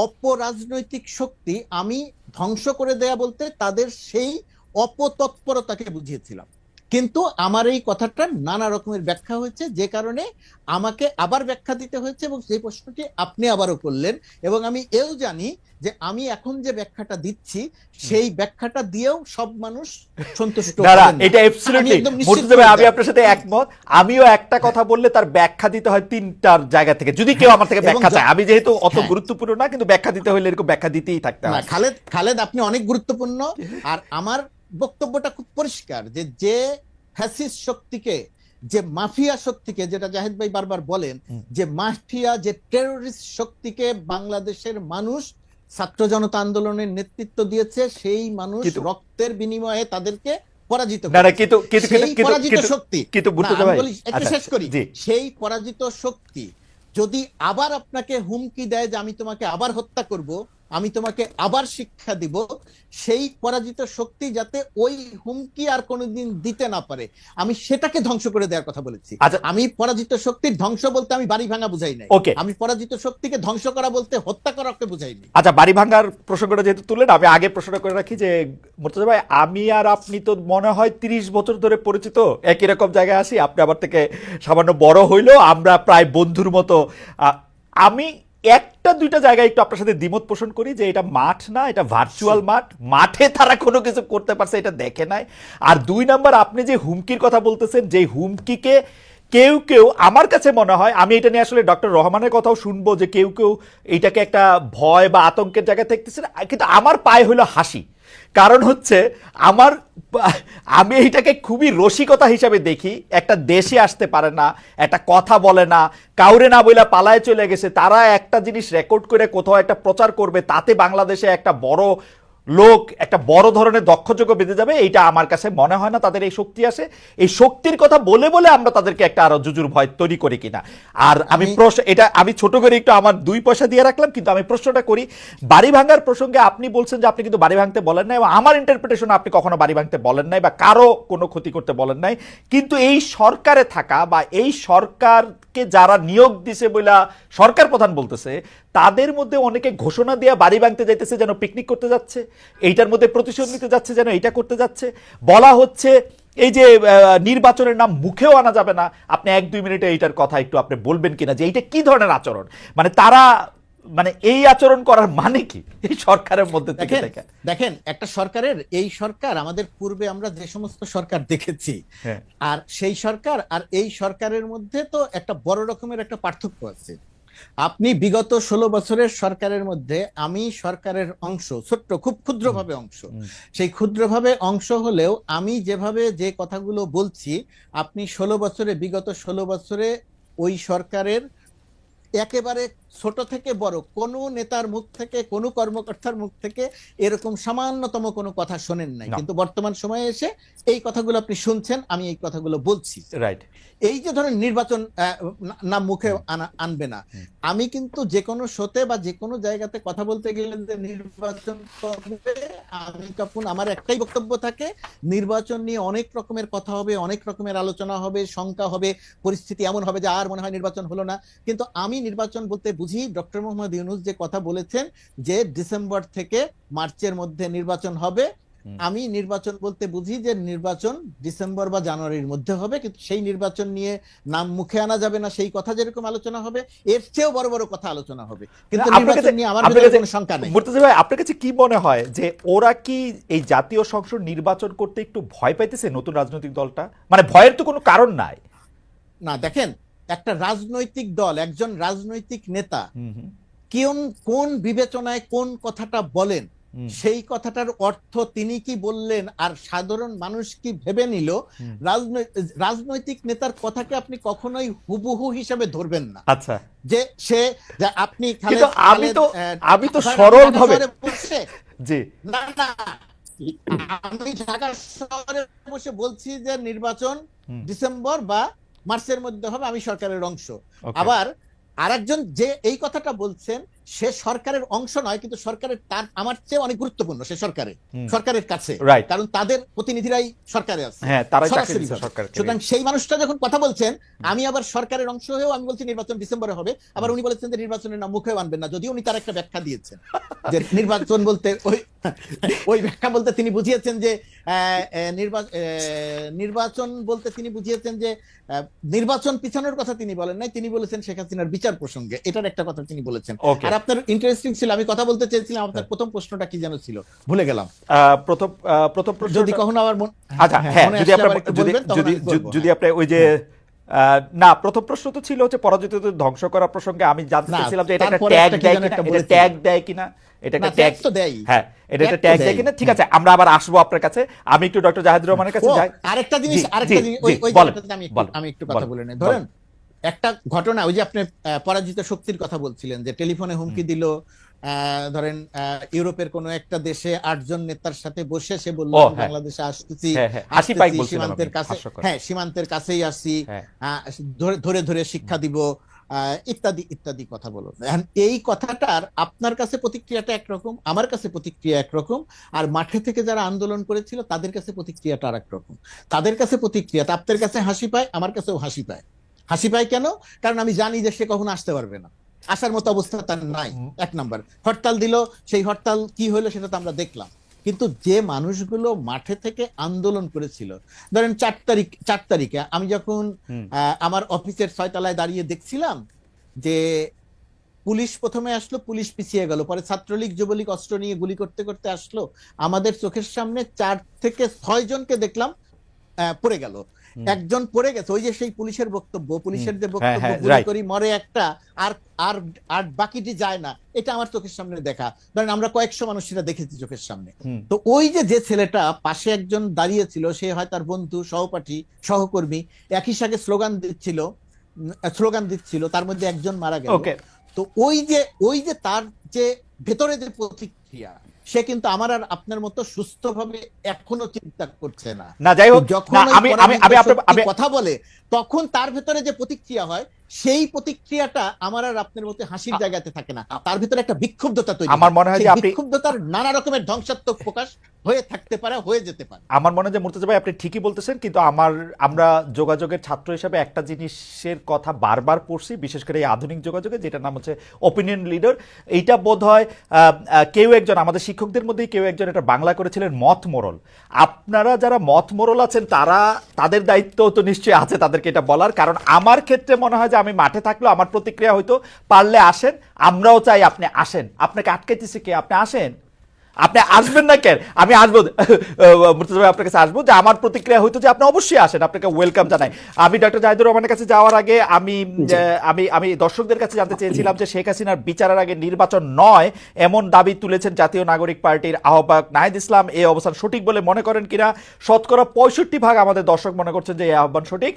অপরাজনৈতিক শক্তি, আমি ধ্বংস করে দেয়া বলতে তাদের সেই অপতৎপরতাকে বুঝিয়েছিলাম। কিন্তু আমার এই কথাটা নানা রকমের ব্যাখ্যা হয়েছে, যে কারণে আমাকে আবার ব্যাখ্যা দিতে হয়েছে, এবং সেই প্রশ্নটি আপনি আবারও করলেন। এবং আমি এও জানি যে আমি এখন যে ব্যাখ্যাটা দিচ্ছি সেই ব্যাখ্যাটা দিয়েও সব মানুষ সন্তুষ্ট হবেন না। এটা অ্যাবসলিউটলি মুর্তজা ভাই, আমি আপনার সাথে একমত। আমিও একটা কথা বললে তার ব্যাখ্যা দিতে হয় 3টার জায়গা থেকে, যদি কেউ আমার থেকে ব্যাখ্যা চায়। আমি যেহেতু অত গুরুত্বপূর্ণ না, কিন্তু ব্যাখ্যা দিতে হলে এরকম ব্যাখ্যা দিতেই থাকতে হয়। খালেদ আপনি অনেক গুরুত্বপূর্ণ। আর আমার বক্তব্যটা খুব পরিষ্কার যে ফ্যাসিস্ট শক্তিকে, যে মাফিয়া শক্তিকে, যেটা জাহিদ ভাই বারবার বলেন যে মাফিয়া, যে টেররিস্ট শক্তিকে বাংলাদেশের মানুষ ছাত্র জনতা আন্দোলনের নেতৃত্ব দিয়েছে, সেই মানুষ রক্তের বিনিময়ে তাদেরকে পরাজিত করেছে। সেই পরাজিত শক্তি, একটু শেষ করি, সেই পরাজিত শক্তি যদি আবার আপনাকে হুমকি দেয় যে আমি তোমাকে আবার হত্যা করব, আমি তোমাকে আবার শিক্ষা দিব, সেই পরাজিত শক্তি যাতে ওই হুমকি আর কোনোদিন দিতে না পারে, আমি সেটাকে ধ্বংস করে দেওয়ার কথা বলেছি। আচ্ছা। আমি পরাজিত শক্তির ধ্বংস বলতে আমি বাড়ি ভাঙা বুঝাই নাই। ওকে। আমি পরাজিত শক্তিকে ধ্বংস করা বলতে হত্যা করাকে বুঝাইনি। আচ্ছা, বাড়ি ভাঙার প্রসঙ্গটা যেহেতু তুললেন, আমি আগে প্রশ্নটা করে রাখি যে মুর্তজা ভাই, আমি আর আপনি তো মনে হয় 30 বছর ধরে পরিচিত, একই রকম জায়গায় আসি, আপনি আমার থেকে সামান্য বড় হইলেও আমরা প্রায় বন্ধুর মতো। আমি একটা দুইটা জায়গায় একটু আপনার সাথে দ্বিমত পোষণ করি যে এটা মাঠ না, এটা ভার্চুয়াল মাঠ, মাঠে তারা কোনো কিছু করতে পারছে এটা দেখে নাই। আর 2 নাম্বার, আপনি যে হুমকির কথা বলতেছেন, যে হুমকিকে কেউ কেউ, আমার কাছে মনে হয়, আমি এটা নিয়ে আসলে ডক্টর রহমানের কথাও শুনবো, যে কেউ কেউ এইটাকে একটা ভয় বা আতঙ্কের জায়গায় দেখতেছে, কিন্তু আমার পায়ে হলো হাসি। কারণ হচ্ছে আমি এইটাকে খুবই রসিকতা হিসাবে দেখি। একটা দেশে আসতে পারে না, একটা কথা বলে না, কাউরে না বইলা পালায় চলে গেছে, তারা একটা জিনিস রেকর্ড করে কোথাও একটা প্রচার করবে, তাতে বাংলাদেশে একটা বড় লোক, একটা বড় ধরনের দক্ষযোগ্য বেঁধে যাবে, এইটা আমার কাছে মনে হয় না তাদের এই শক্তি আসে। এই শক্তির কথা বলে বলে আমরা তাদেরকে একটা আরো জুজুর ভয় তৈরি করি কিনা। আর আমি প্রশ্ন, এটা আমি ছোট করে একটু আমার 2 পয়সা দিয়ে রাখলাম, কিন্তু আমি প্রশ্নটা করি, বাড়ি ভাঙার প্রসঙ্গে আপনি বলছেন যে আপনি কিন্তু বাড়ি ভাঙতে বলেন নাই, এবং আমার ইন্টারপ্রিটেশন আপনি কখনো বাড়ি ভাঙতে বলেন নাই বা কারো কোনো ক্ষতি করতে বলেন নাই। কিন্তু এই সরকারে থাকা বা এই সরকারকে যারা নিয়োগ দিছে বলে সরকার প্রধান বলতেছে, তাদের মধ্যে অনেকে ঘোষণা দিয়ে বাড়ি ভাঙতে যাইতেছে যেন পিকনিক করতে যাচ্ছে, এইটার মধ্যে প্রতিশোধ নিতে যাচ্ছে যেন এইটা করতে যাচ্ছে। বলা হচ্ছে এই যে নির্বাচনের নাম মুখেও আনা যাবে না। আপনি 1-2 মিনিটে এইটার কথা একটু আপনি বলবেন কিনা, যে এইটা কি ধরনের আচরণ, মানে তারা, মানে এই আচরণ করার মানে কি এই সরকারের মধ্যে থেকে? দেখেন, একটা সরকারের, এই সরকার আমাদের পূর্বে আমরা যে সমস্ত সরকার দেখেছি, আর সেই সরকার আর এই সরকারের মধ্যে তো একটা বড় রকমের একটা পার্থক্য আছে। আপনি বিগত 16 বছরের সরকারের মধ্যে, আমি সরকারের অংশ, ছোট্ট খুব ক্ষুদ্রভাবে অংশ, সেই ক্ষুদ্রভাবে অংশ হলেও আমি যেভাবে যে কথাগুলো বলছি, আপনি বিগত 16 বছরে ওই সরকারের একেবারে ছোট থেকে বড় কোনো নেতার মুখ থেকে, কোনো কর্মকর্তার মুখ থেকে এরকম সামান্যতম কোনো কথা শোনেন নাই। কিন্তু বর্তমান সময়ে এসে এই কথাগুলো আপনি শুনছেন, আমি এই কথাগুলো বলছি। রাইট। এই যে ধরেন নির্বাচন না মুখে আনবে না, আমি কিন্তু যে কোনো শোতে বা যে কোনো জায়গাতে কথা বলতে গেলে যে নির্বাচন করবে, আমি তখন আমার একটাই বক্তব্য থাকে, নির্বাচন নিয়ে অনেক রকমের কথা হবে, অনেক রকমের আলোচনা হবে, শঙ্কা হবে, পরিস্থিতি এমন হবে যে আর মনে হয় নির্বাচন হলো না। কিন্তু আমি নির্বাচন বলতে বুঝি, ডক্টর মোহাম্মদ ইউনূস যে কথা বলেছেন যে ডিসেম্বর থেকে মার্চের মধ্যে নির্বাচন হবে, আমি নির্বাচন বলতে বুঝি যে নির্বাচন ডিসেম্বর বা জানুয়ারির মধ্যে হবে, কিন্তু সেই নির্বাচন নিয়ে নাম মুখে আনা যাবে না, সেই কথা যেরকম আলোচনা হবে এর চেয়েও বড় বড় কথা আলোচনা হবে। কিন্তু নির্বাচন নিয়ে আমার কোনো শঙ্কা নেই। মুর্তজা ভাই, আপনার কাছে কি মনে হয় যে ওরা কি এই জাতীয় সংসদ নির্বাচন করতে একটু ভয় পাইতেছে, নতুন রাজনৈতিক দলটা? মানে ভয়ের তো কোনো কারণ নাই। না, দেখেন, একটা রাজনৈতিক দল, একজন রাজনৈতিক নেতা কোন বিবেচনায় কোন কথাটা বলেন, সেই কথাটার অর্থ তিনি কি বললেন আর সাধারণ মানুষ কি ভেবে নিল, রাজনৈতিক নেতার কথাকে আপনি কখনোই হুবহু হিসেবে ধরবেন না। আচ্ছা, যে সে আপনি আমি তো সরল ভাবে, জি না না, আমি ঢাকা শহরে বসে বলছি যে নির্বাচন ডিসেম্বর বা মার্চের মধ্যে হবে, আমি সরকারের অংশ। আবার আরেকজন যে এই কথাটা বলছেন, সে সরকারের অংশ নয়, কিন্তু সরকারের তার আমার চেয়ে অনেক গুরুত্বপূর্ণ, সে সরকারের কাছে, কারণ তাদের প্রতিনিধিরাই সরকারে আছে। সুতরাং সেই মানুষটা যখন কথা বলছেন, আমি আবার সরকারের অংশ হয়েও আমি বলছি নির্বাচন ডিসেম্বরে হবে, আবার উনি বলেছেন যে নির্বাচনের নাম মুখেও আনবেন না, যদিও উনি তার একটা ব্যাখ্যা দিয়েছেন যে নির্বাচন বলতে ওই ব্যাখ্যা বলতে তিনি বুঝিয়েছেন যে নির্বাচন বলতে তিনি বুঝিয়েছেন যে নির্বাচন পিছানোর কথা তিনি বলেন নাই, তিনি বলেছেন শেখ হাসিনার বিচার প্রসঙ্গে, এটার একটা কথা তিনি বলেছেন। আর আপনার ইন্টারেস্টিং ছিল, আমি কথা বলতে চেয়েছিলাম, আপনার প্রথম প্রশ্নটা কি যেন ছিল, ভুলে গেলাম। প্রথম প্রশ্ন যদি কখনো আবার আচ্ছা, হ্যাঁ, যদি আপনি ওই যে না, প্রথম প্রশ্ন তো ছিল হচ্ছে পরাজিতদের ধ্বংস করার প্রসঙ্গে, আমি জানতে চাইছিলাম যে এটা একটা ট্যাগ দেয় কিনা, এটা ট্যাগ দেয় কিনা, এটা একটা ট্যাগ তো দেয়, হ্যাঁ, এটা একটা ট্যাগ দেয় কিনা। ঠিক আছে, আমরা আবার আসবো আপনার কাছে। আমি একটু ডক্টর জাহিদুর রহমানের কাছে যাই। আরেকটা জিনিস ওই জায়গাটাতে আমি একটু কথা বলে নেই। ধরেন একটা ঘটনা, ওই যে আপনি পরাজিত শক্তির কথা বলছিলেন, যে টেলিফোনে হুমকি দিল, ধরেন ইউরোপের কোন একটা দেশে 8 জন নেতার সাথে বসে সে বলল বাংলাদেশে আসতেছি, সীমান্তের কাছে, হ্যাঁ সীমান্তের কাছেই আসছি, ধরে ধরে শিক্ষা দিব, ইত্যাদি ইত্যাদি কথা বলো। এই কথাটার আপনার কাছে প্রতিক্রিয়াটা একরকম, আমার কাছে প্রতিক্রিয়া একরকম, আর মাঠে থেকে যারা আন্দোলন করেছিল তাদের কাছে প্রতিক্রিয়াটা আর একরকম। তাদের কাছে প্রতিক্রিয়া, আপনার কাছে হাসি পায়, আমার কাছেও হাসি পায়। হাসি পায় কেন? কারণ আমি জানি যে সে কখনো আসতে পারবে না, আসার মতো অবস্থা তার নাই। এক নাম্বার, হরতাল দিল, সেই হরতাল কি হলো সেটা তো আমরা দেখলাম। কিন্তু যে মানুষগুলো মাঠে থেকে আন্দোলন করেছিল, ধরেন 4 তারিখে আমি যখন আমার অফিসের 6 তলায় দাঁড়িয়ে দেখছিলাম যে পুলিশ প্রথমে আসলো, পুলিশ পিছিয়ে গেল, পরে ছাত্রলীগ যুবলীগ অস্ত্র নিয়ে গুলি করতে করতে আসলো, আমাদের চোখের সামনে 4 থেকে 6 জনকে দেখলাম পড়ে গেল। একজন পড়ে গেছে, ওই যে সেই পুলিশের বক্তব্য, পুলিশের যে বক্তব্য, গুলি করি মরে একটা, আর আর আর বাকিটি যায় না, এটা আমার চোখের সামনে দেখা। ধরেন আমরা কয়েকশো মানুষ সেটা দেখেছি চোখের সামনে। তো ওই যে ছেলেটা পাশে একজন দাঁড়িয়ে ছিল, সে হয় তার বন্ধু, সহপাঠী, সহকর্মী, একই সাথে স্লোগান দিচ্ছিল, তার মধ্যে একজন মারা গেল। তো ওই যে তার যে ভেতরে যে প্রতিক্রিয়া, সে কিন্তু আমার আর আপনার মতো সুস্থভাবে এখনো চিন্তা করছে না। যাই হোক, যখন কথা বলে তখন তার ভেতরে যে প্রতিক্রিয়া হয়, সেই প্রতিক্রিয়াটা আমার আর আপনার মতো হাসির জায়গাতে থাকে না, তার ভিতরে একটা বিক্ষুব্ধতা তৈরি। আমার মনে হয় যে বিক্ষুব্ধতার নানা রকমের ধ্বংসাত্মক প্রকাশ হয়ে থাকতে পারে, হয়ে যেতে পারে। আমার মনে হয় যে মুর্তজা ভাই আপনি ঠিকই বলতেছেন, কিন্তু আমরা যোগাযোগের ছাত্র হিসেবে একটা জিনিসের কথা বারবার পড়ছি, বিশেষ করে এই আধুনিক যোগাযোগে, যেটার নাম হচ্ছে ওপিনিয়ন লিডার। এইটা বোধহয় কেউ একজন, আমাদের শিক্ষকদের মধ্যেই কেউ একজন এটা বাংলা করেছিলেন মত মোরল। আপনারা যারা মত মোরল আছেন, তাদের দায়িত্ব তো নিশ্চয়ই আছে তাদেরকে এটা বলার। কারণ আমার ক্ষেত্রে মনে হয় যে আমি মাঠে থাকলেও আমার প্রতিক্রিয়া হয়তো, পারলে আসেন, আমরাও চাই আপনি আসেন, আপনাকে আটকাইতেছি কে? আপনি আসেন, আপনি আসবেন না কেন? আমি আসবো মুর্তজা ভাই, আপনার কাছে আসবো, যে আমার প্রতিক্রিয়া হইতো যে আপনি অবশ্যই আসেন, আপনাকে ওয়েলকাম জানাই। আমি ডক্টর জাহিদুর রহমানের কাছে যাওয়ার আগে আমি দর্শকদের কাছে জানতে চেয়েছিলাম যে শেখ হাসিনার বিচারের আগে নির্বাচন নয় এমন দাবি তুলেছেন জাতীয় নাগরিক পার্টির আহ্বায়ক নাহিদ ইসলাম। এই অবস্থান সঠিক বলে মনে করেন কিনা? শতকরা 65% আমাদের দর্শক মনে করছেন যে এই আহ্বান সঠিক,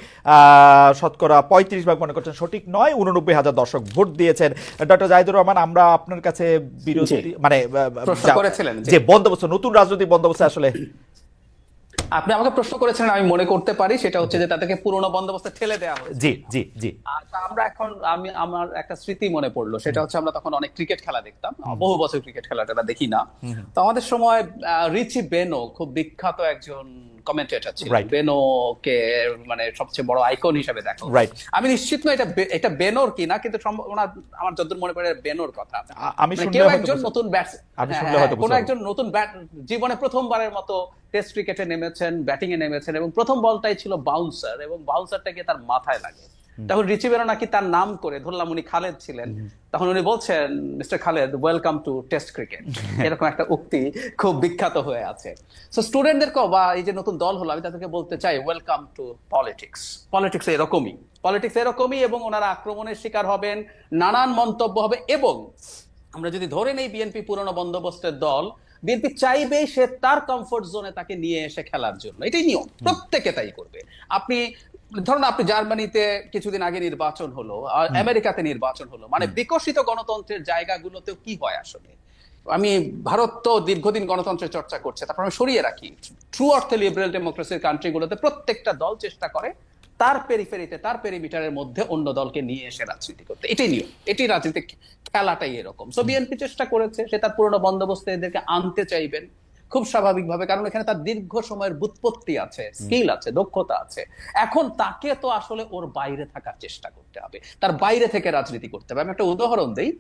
শতকরা 35% মনে করছেন সঠিক নয়। 89,000 দর্শক ভোট দিয়েছেন। ডক্টর জাহিদুর রহমান, আমরা আপনার কাছে বিরোধী মানে যে বন্দোবস্ত, নতুন রাজনৈতিক বন্দোবস্ত, আসলে আপনি আমাকে প্রশ্ন করেছিলেন, আমি মনে করতে পারি সেটা হচ্ছে যে তাদেরকে পুরনো বন্দোবস্তে ঠেলে দেওয়া হয়েছে। জি জি জি। আচ্ছা, আমরা এখন আমার একটা স্মৃতি মনে পড়লো, সেটা হচ্ছে আমরা তখন অনেক ক্রিকেট খেলা দেখতাম, বহু বছর ক্রিকেট খেলাটা দেখি না। তো আমাদের সময় রিচি বেনো খুব বিখ্যাত একজন কমেন্টেটর ছিল, বেনোকে মানে সবচেয়ে বড় আইকন হিসেবে দেখা। আমি নিশ্চিত নয় এটা বেনোর কিনা, কিন্তু আমার যতদূর মনে পড়ে বেনোর কথা। কেউ একজন নতুন কোন একজন নতুন জীবনে প্রথমবারের মতো টেস্ট ক্রিকেটে নেমেছেন, ব্যাটিং এ নেমেছেন, এবং প্রথম বলটাই ছিল বাউন্সার, এবং বাউন্সারটা গিয়ে তার মাথায় লাগে। তখন রিচি বেনো নাকি তার নাম করে, ধরলাম উনি খালেদ ছিলেন, তখন উনি বলছেন, mister Khaled, welcome to test cricket. এরকম একটা উক্তি খুব বিখ্যাত হয়ে আছে। সো স্টুডেন্টদেরকে বা এই যে নতুন দল হলো, আমি তাদেরকে বলতে চাই, ওয়েলকাম টু পলিটিক্স। পলিটিক্স এরকমই, এবং ওনারা আক্রমণের শিকার হবেন, নানান মন্তব্য হবে। এবং আমরা যদি ধরে নেই বিএনপি পুরনো বন্দোবস্তের দল, বিএনপি চাইবে সে তার কমফোর্ট জোনে তাকে নিয়ে এসে খেলার জন্য, এটাই নিয়ম, প্রত্যেকে তাই করবে। আপনি ধরুন, আপনি জার্মানিতে কিছুদিন আগে নির্বাচন হলো, আমেরিকাতে নির্বাচন হলো, মানে বিকশিত গণতন্ত্রের জায়গাগুলোতেও কি হয় আসলে। আমি ভারত তো দীর্ঘদিন গণতন্ত্রের চর্চা করছে, তারপর আমি সরিয়ে রাখি, ট্রু অর্থে লিবারেল ডেমোক্রেসির কান্ট্রিগুলোতে প্রত্যেকটা দল চেষ্টা করে তার পেরিফেরিতে, তার পেরিমিটারের মধ্যে অন্য দলকে নিয়ে এসে রাজনীতি করতে। এটাই নিয়ম, এটি রাজনীতিক খেলাটাই এরকম। সো বিএনপি চেষ্টা করেছে, সে তার পুরনো বন্দোবস্তে এদেরকে আনতে চাইবেন খুব স্বাভাবিকভাবে, কারণ এখানে তার দীর্ঘ সময়ের বুৎপত্তি আছে, স্কিল আছে, দক্ষতা আছে। এখন তাকে তো আসলে ওর বাইরে থাকার চেষ্টা করতে হবে, তার বাইরে থেকে রাজনীতি করতে হবে। আমি একটা উদাহরণ দিই।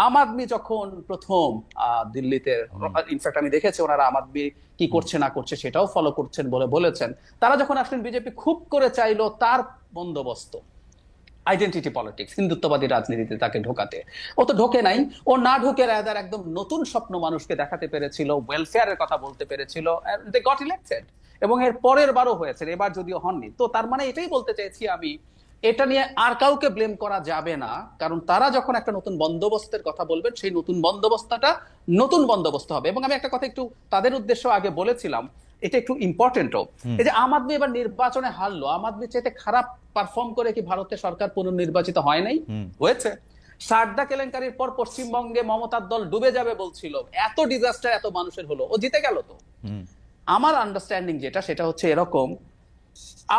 আম আদমি যখন প্রথম দিল্লিতে, ইনফ্যাক্ট আমি দেখেছি ওনারা আম আদমি কি করছে না করছে সেটাও ফলো করছেন বলে বলেছেন। তারা যখন আসলেন, বিজেপি খুব করে চাইলো তার বন্দোবস্ত, আইডেন্টিটি পলিটিক্স, হিন্দুত্ববাদী রাজনীতিতে তাকে ঢোকাতে। ও তো ঢোকে নাই, ও না ঢোকে রাদার একদম নতুন স্বপ্ন মানুষকে দেখাতে পেরেছিল, ওয়েলফেয়ারের কথা বলতে পেরেছিল, দে গট ইলেক্টেড, এবং এর পরের বারও হয়েছে, এবার যদিও হননি। তো তার মানে এটাই বলতে চাইছি আমি, এটা নিয়ে আর কাউকে ব্লেম করা যাবে না, কারণ তারা যখন একটা নতুন বন্দোবস্তের কথা বলবেন, সেই নতুন বন্দোবস্তটা নতুন বন্দোবস্ত হবে। এবং আমি একটা কথা একটু তাদের উদ্দেশ্য আগে বলেছিলাম, এটা একটু ইম্পর্টেন্টও। এই যে আম আদমি এবার নির্বাচনে হারলো, আম আদমি চাইতে খারাপ পারফর্ম করে কি ভারতের সরকার পুনর্নির্বাচিত হয় নাই? হয়েছে। সারদা কেলেঙ্কারির পর পশ্চিমবঙ্গে মমতার দল ডুবে যাবে বলছিল, এত ডিজাস্টার এত মানুষের হলো, ও জিতে গেল। তো আমার আন্ডারস্ট্যান্ডিং যেটা, সেটা হচ্ছে এরকম,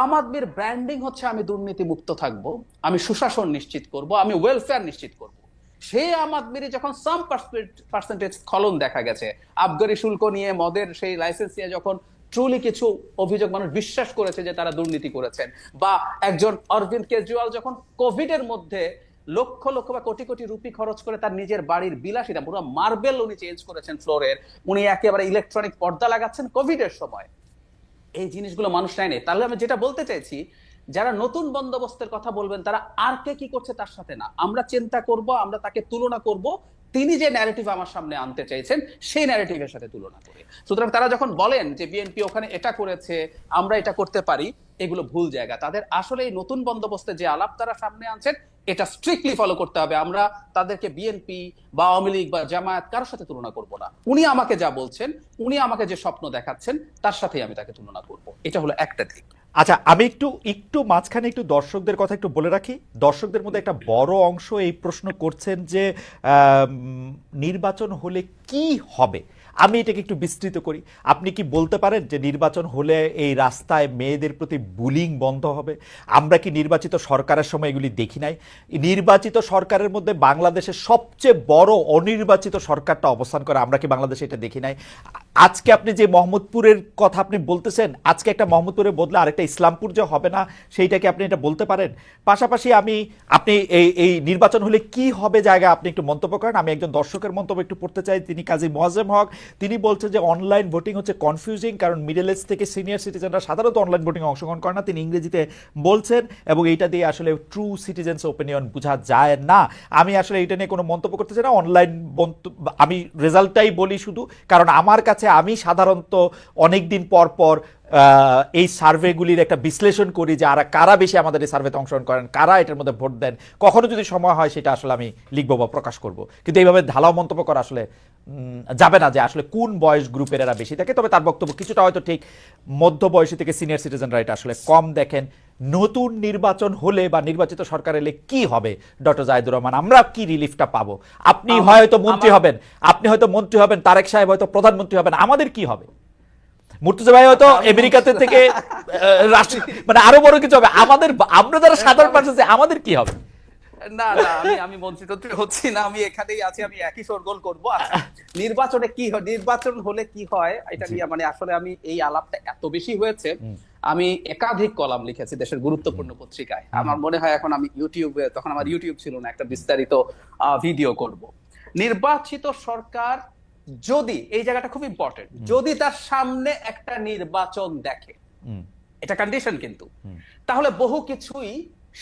আম আদমির ব্র্যান্ডিং হচ্ছে আমি দুর্নীতি মুক্ত থাকবো, আমি সুশাসন নিশ্চিত করব, আমি ওয়েলফেয়ার নিশ্চিত করব। সেই আম আদমির যখন সাম পার্সেন্টেজ স্খলন দেখা গেছে, আবগারি শুল্ক নিয়ে, মদের সেই লাইসেন্স নিয়ে যখন ট্রুলি কিছু অভিযোগ মানুষ বিশ্বাস করেছে যে তারা দুর্নীতি করেছেন, বা একজন অরবিন্দ কেজরিওয়াল যখন কোভিড এর মধ্যে লক্ষ লক্ষ বা কোটি কোটি রুপি খরচ করে তার নিজের বাড়ির বিলাসিতা, পুরো মার্বেল উনি চেঞ্জ করেছেন ফ্লোরের, উনি একেবারে ইলেকট্রনিক পর্দা লাগাচ্ছেন কোভিড এর সময়, এই জিনিসগুলো মানুষ নেয়। তাহলে আমি যেটা বলতে চাইছি, যারা নতুন বন্দোবস্তের কথা বলবেন তারা আর কে কি করছে তার সাথে না, আমরা চিন্তা করব, আমরা তাকে তুলনা করব তিনি যে ন্যারেটিভ আমার সামনে আনতে চাইছেন সেই ন্যারেটিভের সাথে তুলনা করে। সুতরাং তারা যখন বলেন যে বিএনপি ওখানে এটা করেছে, আমরা এটা করতে পারি, এগুলো ভুল জায়গা। তাদের আসলে এই নতুন বন্দোবস্তে যে আলাপ তারা সামনে আনছেন এটা স্ট্রিক্টলি ফলো করতে হবে। আমরা তাদেরকে বিএনপি বা আওয়ামী লীগ বা জামায়াত কারোর সাথে তুলনা করব না। উনি আমাকে যা বলছেন, উনি আমাকে যে স্বপ্ন দেখাচ্ছেন, তার সাথেই আমি তাকে তুলনা করব। এটা হলো একটা দিক। আচ্ছা, আমি একটু মাঝখানে একটু দর্শকদের কথা একটু বলে রাখি। দর্শকদের মধ্যে একটা বড় অংশ এই প্রশ্ন করছেন যে নির্বাচন হলে কি হবে। আমি এটাকে একটু বিস্তৃত করি। আপনি কি বলতে পারেন যে নির্বাচন হলে এই রাস্তায় মেয়েদের প্রতি বুলিং বন্ধ হবে? আমরা কি নির্বাচিত সরকারের সময় এগুলি দেখি নাই? নির্বাচিত সরকারের মধ্যে বাংলাদেশের সবচেয়ে বড় অনির্বাচিত সরকারটা অবস্থান করে, আমরা কি বাংলাদেশে এটা দেখি নাই? আজকে আপনি যে মোহাম্মদপুরের কথা আপনি বলতেছেন, আজকে একটা মোহাম্মদপুরের বদলে আরেকটা ইসলামপুর যে হবে না, সেইটাকে আপনি এটা বলতে পারেন? পাশাপাশি আপনি এই নির্বাচন হলে কি হবে জায়গা আপনি একটু মন্তব্য করেন। আমি একজন দর্শকের মন্তব্য একটু পড়তে চাই, তিনি কাজী মোয়াজ্জেম হক। তিনি বলছেন যে অনলাইন ভোটিং হচ্ছে কনফিউজিং, কারণ মিডল এজ থেকে সিনিয়র সিটিজেনরা সাধারণত অনলাইন ভোটিং অংশগ্রহণ করে না। তিনি ইংরেজিতে বলছেন এবং এইটা দিয়ে আসলে ট্রু সিটিজেন্স ওপিনিয়ন বোঝা যায় না। আমি আসলে এটা নিয়ে কোনো মন্তব্য করতে চাই না। অনলাইন আমি রেজাল্টটাই বলি শুধু, কারণ আমার কাছে আমি সাধারণত অনেক দিন পর পর এই সার্ভেগুলির একটা বিশ্লেষণ করি যে কারা বেশি আমাদের এই সার্ভেতে অংশগ্রহণ করেন, কারা এটার মধ্যে ভোট দেন। কখনো যদি সময় হয় সেটা আসলে আমি লিখবো বা প্রকাশ করব, কিন্তু এইভাবে ঢালাও মন্তব্য করা আসলে যাবে না যে আসলে কোন বয়স গ্রুপের এরা বেশি থাকে। তবে তার বক্তব্য কিছুটা হয়তো ঠিক, মধ্য বয়সী থেকে সিনিয়র সিটিজেনরা এটা আসলে কম দেখেন। নতুন নির্বাচন হলে বা নির্বাচিত সরকার এলে কি হবে ডক্টর জাহিদুর রহমান? আমরা কি রিলিফটা পাবো? আপনি হয়তো মন্ত্রী হবেন, তারেক সাহেব হয়তো প্রধানমন্ত্রী হবেন, আমাদের কি হবে? মুর্তজা ভাই হয়তো আমেরিকাতে থেকে মানে আরো বড় কিছু হবে। আমরা যারা সাধারণ মানুষ আছে আমাদের কি হবে? না না, আমি মন্ত্রী টন্ত্রী হচ্ছি না, আমি এখানেই আছি, আমি একই শোরগোল করবো। নির্বাচনে কি হয়, নির্বাচন হলে কি হয়, এটা নিয়ে মানে আসলে আমি এই আলাপটা এত বেশি হয়েছে, আমি একাধিক কলাম লিখেছি দেশের গুরুত্বপূর্ণ পত্রিকায়। আমার মনে হয় এখন আমি ইউটিউবে, তখন আমার ইউটিউব ছিল না, একটা বিস্তারিত ভিডিও করব। নির্বাচিত সরকার যদি, এই জায়গাটা খুব ইম্পর্টেন্ট, যদি তার সামনে একটা নির্বাচন দেখে, এটা কন্ডিশন কিন্তু, তাহলে বহু কিছুই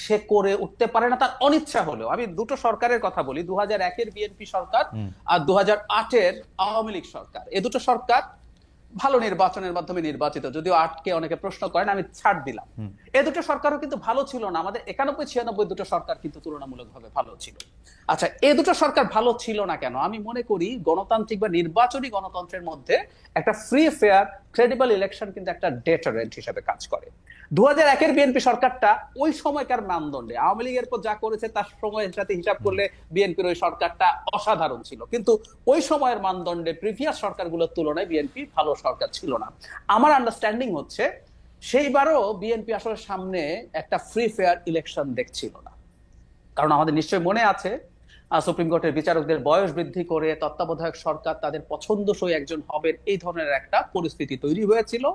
সে করে উঠতে পারে না তার অনিচ্ছা হলেও। আমি দুটো সরকারের কথা বলি, 2001-এর বিএনপি সরকার আর 2008-এর আওয়ামী লীগ সরকার। এই দুটো সরকার ভালো নির্বাচনের মাধ্যমে নির্বাচিত, যদিও 8কে অনেকে প্রশ্ন করেন, আমি ছাড় দিলাম। এই দুটো সরকারও কিন্তু ভালো ছিল না। আমাদের 91-96 দুটো সরকার কিন্তু তুলনামূলকভাবে ভালো ছিল। আচ্ছা, এই দুটো সরকার ভালো ছিল না কেন? আমি মনে করি গণতান্ত্রিক বা নির্বাচনী গণতন্ত্রের মধ্যে একটা ফ্রি ফেয়ার ক্রেডিবল ইলেকশন কিন্তু একটা ডেটারেন্ট হিসেবে কাজ করে। 2001-এর বিএনপি সরকারটা ওই সময়কার মানদণ্ডে আওয়ামী লীগের পর যা করেছে তার সময়ের সাথে হিসাব করলে বিএনপির ওই সরকারটা অসাধারণ ছিল, কিন্তু ওই সময়ের মানদণ্ডে প্রিভিয়াস সরকারগুলোর তুলনায় বিএনপি ভালো সরকার ছিল না। আমার আন্ডারস্ট্যান্ডিং হচ্ছে সেইবারও বিএনপি আসলে সামনে একটা ফ্রি ফেয়ার ইলেকশন দেখছিল না। কারণ আমাদের নিশ্চয়ই মনে আছে, সুপ্রিম কোর্টের বিচারকদের বয়স বৃদ্ধি করে তত্ত্বাবধায়ক সরকার তাদের পছন্দসই একজন হবেন, এই ধরনের একটা পরিস্থিতি তৈরি হয়েছিল।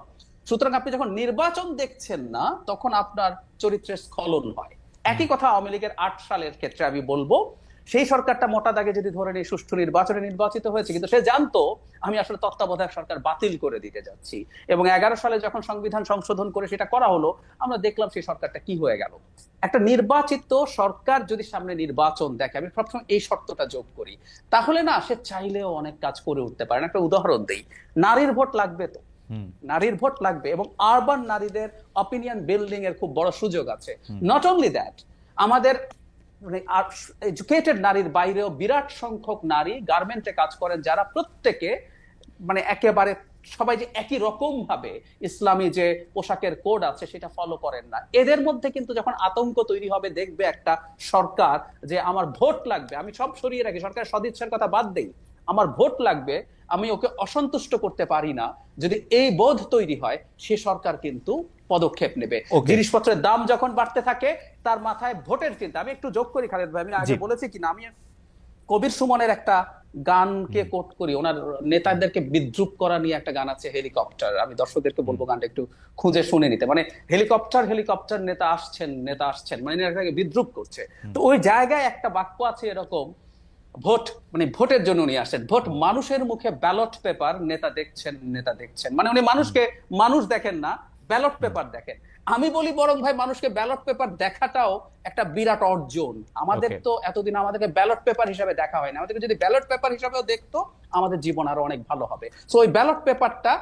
সুতরাং আপনি যখন নির্বাচন দেখছেন না, তখন আপনার চরিত্রের স্খলন হয়। একই কথা আওয়ামী লীগের 8 সালের ক্ষেত্রে আমি বলবো, সেই সরকারটা মোটা দাগে যদি ধরে নিয়ে সুষ্ঠু নির্বাচনে নির্বাচিত হয়েছে, কিন্তু সে জানতো আমি আসলে তত্ত্বাবধায়ক সরকার বাতিল করে দিতে যাচ্ছি। এবং 11 সালে যখন সংবিধান সংশোধন করে সেটা করা হলো, আমরা দেখলাম সেই সরকারটা কি হয়ে গেল। একটা নির্বাচিত সরকার যদি সামনে নির্বাচন দেখে, আমি প্রথম এই শর্তটা যোগ করি, তাহলে না সে চাইলেও অনেক কাজ করে উঠতে পারে না। একটা উদাহরণ দেই, নারীর ভোট লাগবে তো, নারীর ভোট লাগবে, এবং আরবান নারীদের অপিনিয়ন বিল্ডিং এর খুব বড় সুযোগ আছে। নট অনলি দ্যাট, আমাদের এডুকেটেড নারীর বাইরেও বিরাট সংখ্যক নারী গার্মেন্টে কাজ করেন, যারা প্রত্যেকে মানে একেবারে সবাই যে একই রকম ভাবে ইসলামী যে পোশাকের কোড আছে সেটা ফলো করেন না। এদের মধ্যে কিন্তু যখন আতঙ্ক তৈরি হবে, দেখবে একটা সরকার যে আমার ভোট লাগবে, আমি সব সরিয়ে রাখি, সরকারের সদিচ্ছার কথা বাদ দেই, আমার ভোট লাগবে, আমি ওকে অসন্তুষ্ট করতে পারি না, যদি এই বোধ তৈরি হয়, সে সরকার কিন্তু পদক্ষেপ নেবে। জিনিসপত্রের দাম যখন বাড়তে থাকে, তার মাথায় ভোটের চিন্তা। আমি একটু যোগ করি খালেদ ভাই, আমি আগে বলেছি কিনা, আমি কবির সুমনের একটা গানকে কোট করি, ওনার নেতাদেরকে বিদ্রুপ করা নিয়ে একটা গান আছে, হেলিকপ্টার। আমি দর্শকদেরকে বলবো গানটা একটু খুঁজে শুনে নিতে। মানে হেলিকপ্টার হেলিকপ্টার নেতা আসছেন, নেতা আসছেন, মানে এটাকে বিদ্রুপ করছে। তো ওই জায়গায় একটা বাক্য আছে এরকম, ভোট মানে ভোটের জন্য উনি আসছেন, ভোট মানুষের মুখে ব্যালট পেপার, নেতা দেখছেন, নেতা দেখছেন, মানে উনি মানুষকে মানুষ দেখেন না, ব্যালট পেপার দেখেন। আমি বলি বরং ভাই, মানুষকে ব্যালট পেপার দেখাটাও একটা বিরাট অর্জন। আমাদের তো এতদিন আমাদেরকে ব্যালট পেপার হিসাবে দেখা হয় না, আমাদেরকে যদি ব্যালট পেপার হিসাবেও দেখতো, আমাদের জীবন আরো অনেক ভালো হবে। সো ওই ব্যালট পেপারটা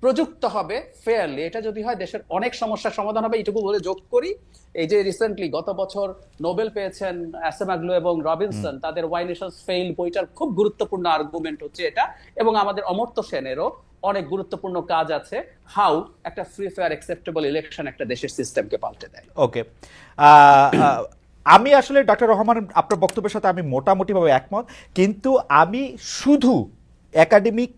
প্রযুক্ত হবে ফেয়ারলি, এটা যদি হয় দেশের অনেক সমস্যার সমাধান হবে। এটুকু বলে যোগ করি, এই যে রিসেন্টলি গত বছর নোবেল পেয়েছেন অ্যাসেমাগ্লু এবং রবিনসন, তাদের ওয়াই নেশনস ফেইল বইটার খুব গুরুত্বপূর্ণ আর্গুমেন্ট হচ্ছে এটা, এবং আমাদের অমর্ত্য সেনেরও অনেক গুরুত্বপূর্ণ কাজ আছে, হাউ একটা ফ্রি ফেয়ার অ্যাকসেপ্টেবল ইলেকশন একটা দেশের সিস্টেমকে পাল্টে দেয়। ওকে, আমি আসলে ডক্টর রহমান আপনার বক্তব্যের সাথে আমি মোটামুটিভাবে একমত, কিন্তু আমি শুধু একাডেমিক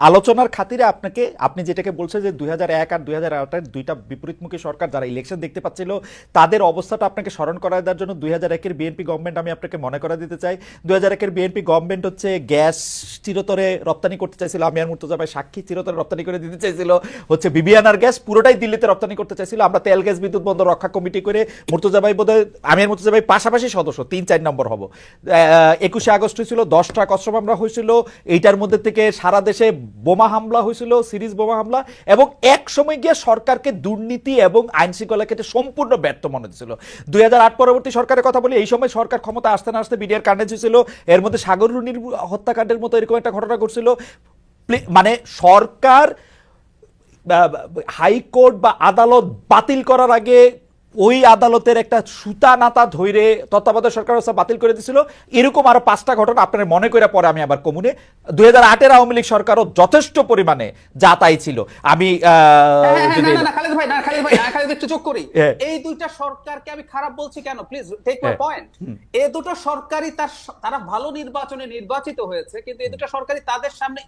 আলোচনার খাতিরে আপনাকে, আপনি যেটাকে বলছেন যে 2001 আর 2008-এর দুইটা বিপরীতমুখী সরকার যারা ইলেকশন দেখতে পাচ্ছিল, তাদের অবস্থাটা আপনাকে স্মরণ করায় দেওয়ার জন্য 2001-এর বিএনপি গভর্নমেন্ট আমি আপনাকে মনে করা দিতে চাই। 2001-এর বিএনপি গভর্নমেন্ট হচ্ছে গ্যাস চিরতরে রপ্তানি করতে চাইছিল, আমি আর মুর্তজা ভাই সাক্ষী, চিরতরে রপ্তানি করে দিতে চাইছিল হচ্ছে বিবিআনার গ্যাস, পুরোটাই দিল্লিতে রপ্তানি করতে চাইছিল। আমরা তেল গ্যাস বিদ্যুৎ বন্দর রক্ষা কমিটি করে, মুর্তজা ভাই বোধহয়, আমি আর মুর্তজা ভাই পাশাপাশি সদস্য, 3-4 নম্বর হব। 21শে আগস্ট হয়েছিল, 10টা কষ্ট মামলা হয়েছিল, এইটার মধ্যে থেকে সারা দেশে বোমা হামলা হয়েছিল, সিরিজ বোমা হামলা, এবং এক সময় গিয়ে সরকারকে দুর্নীতি এবং আইন শৃঙ্খলা ক্ষেত্রে সম্পূর্ণ ব্যর্থ মনে হচ্ছিল। 2008 পরবর্তী সরকারের কথা বলি, এই সময় সরকার ক্ষমতা আসতে না আসতে বিডিআর কাণ্ডে হয়েছিল, এর মধ্যে সাগর রুনির হত্যাকাণ্ডের মতো এরকম একটা ঘটনা ঘটছিল। মানে সরকার হাইকোর্ট বা আদালত বাতিল করার আগে ওই আদালতের একটা সুতা নাতা ধরে তত্ত্বাবধায়ক সরকার ব্যবস্থা বাতিল করে দিয়েছিল। এরকম আরো 5টা ঘটনা আপনারা মনে করে পরে আমি আবার কমুনে 2008-এর আওয়ামী লীগ সরকারও যথেষ্ট পরিমাণে যা তাই ছিল। আমি খালেদ ভাই একটু যোগ করি, এই দুইটা সরকারকে আমি খারাপ বলছি কেন, প্লিজ টেক মাই পয়েন্ট। এই দুটো সরকারই তারা ভালো নির্বাচনে নির্বাচিত হয়েছে, কিন্তু এই দুটো সরকারই তাদের সামনে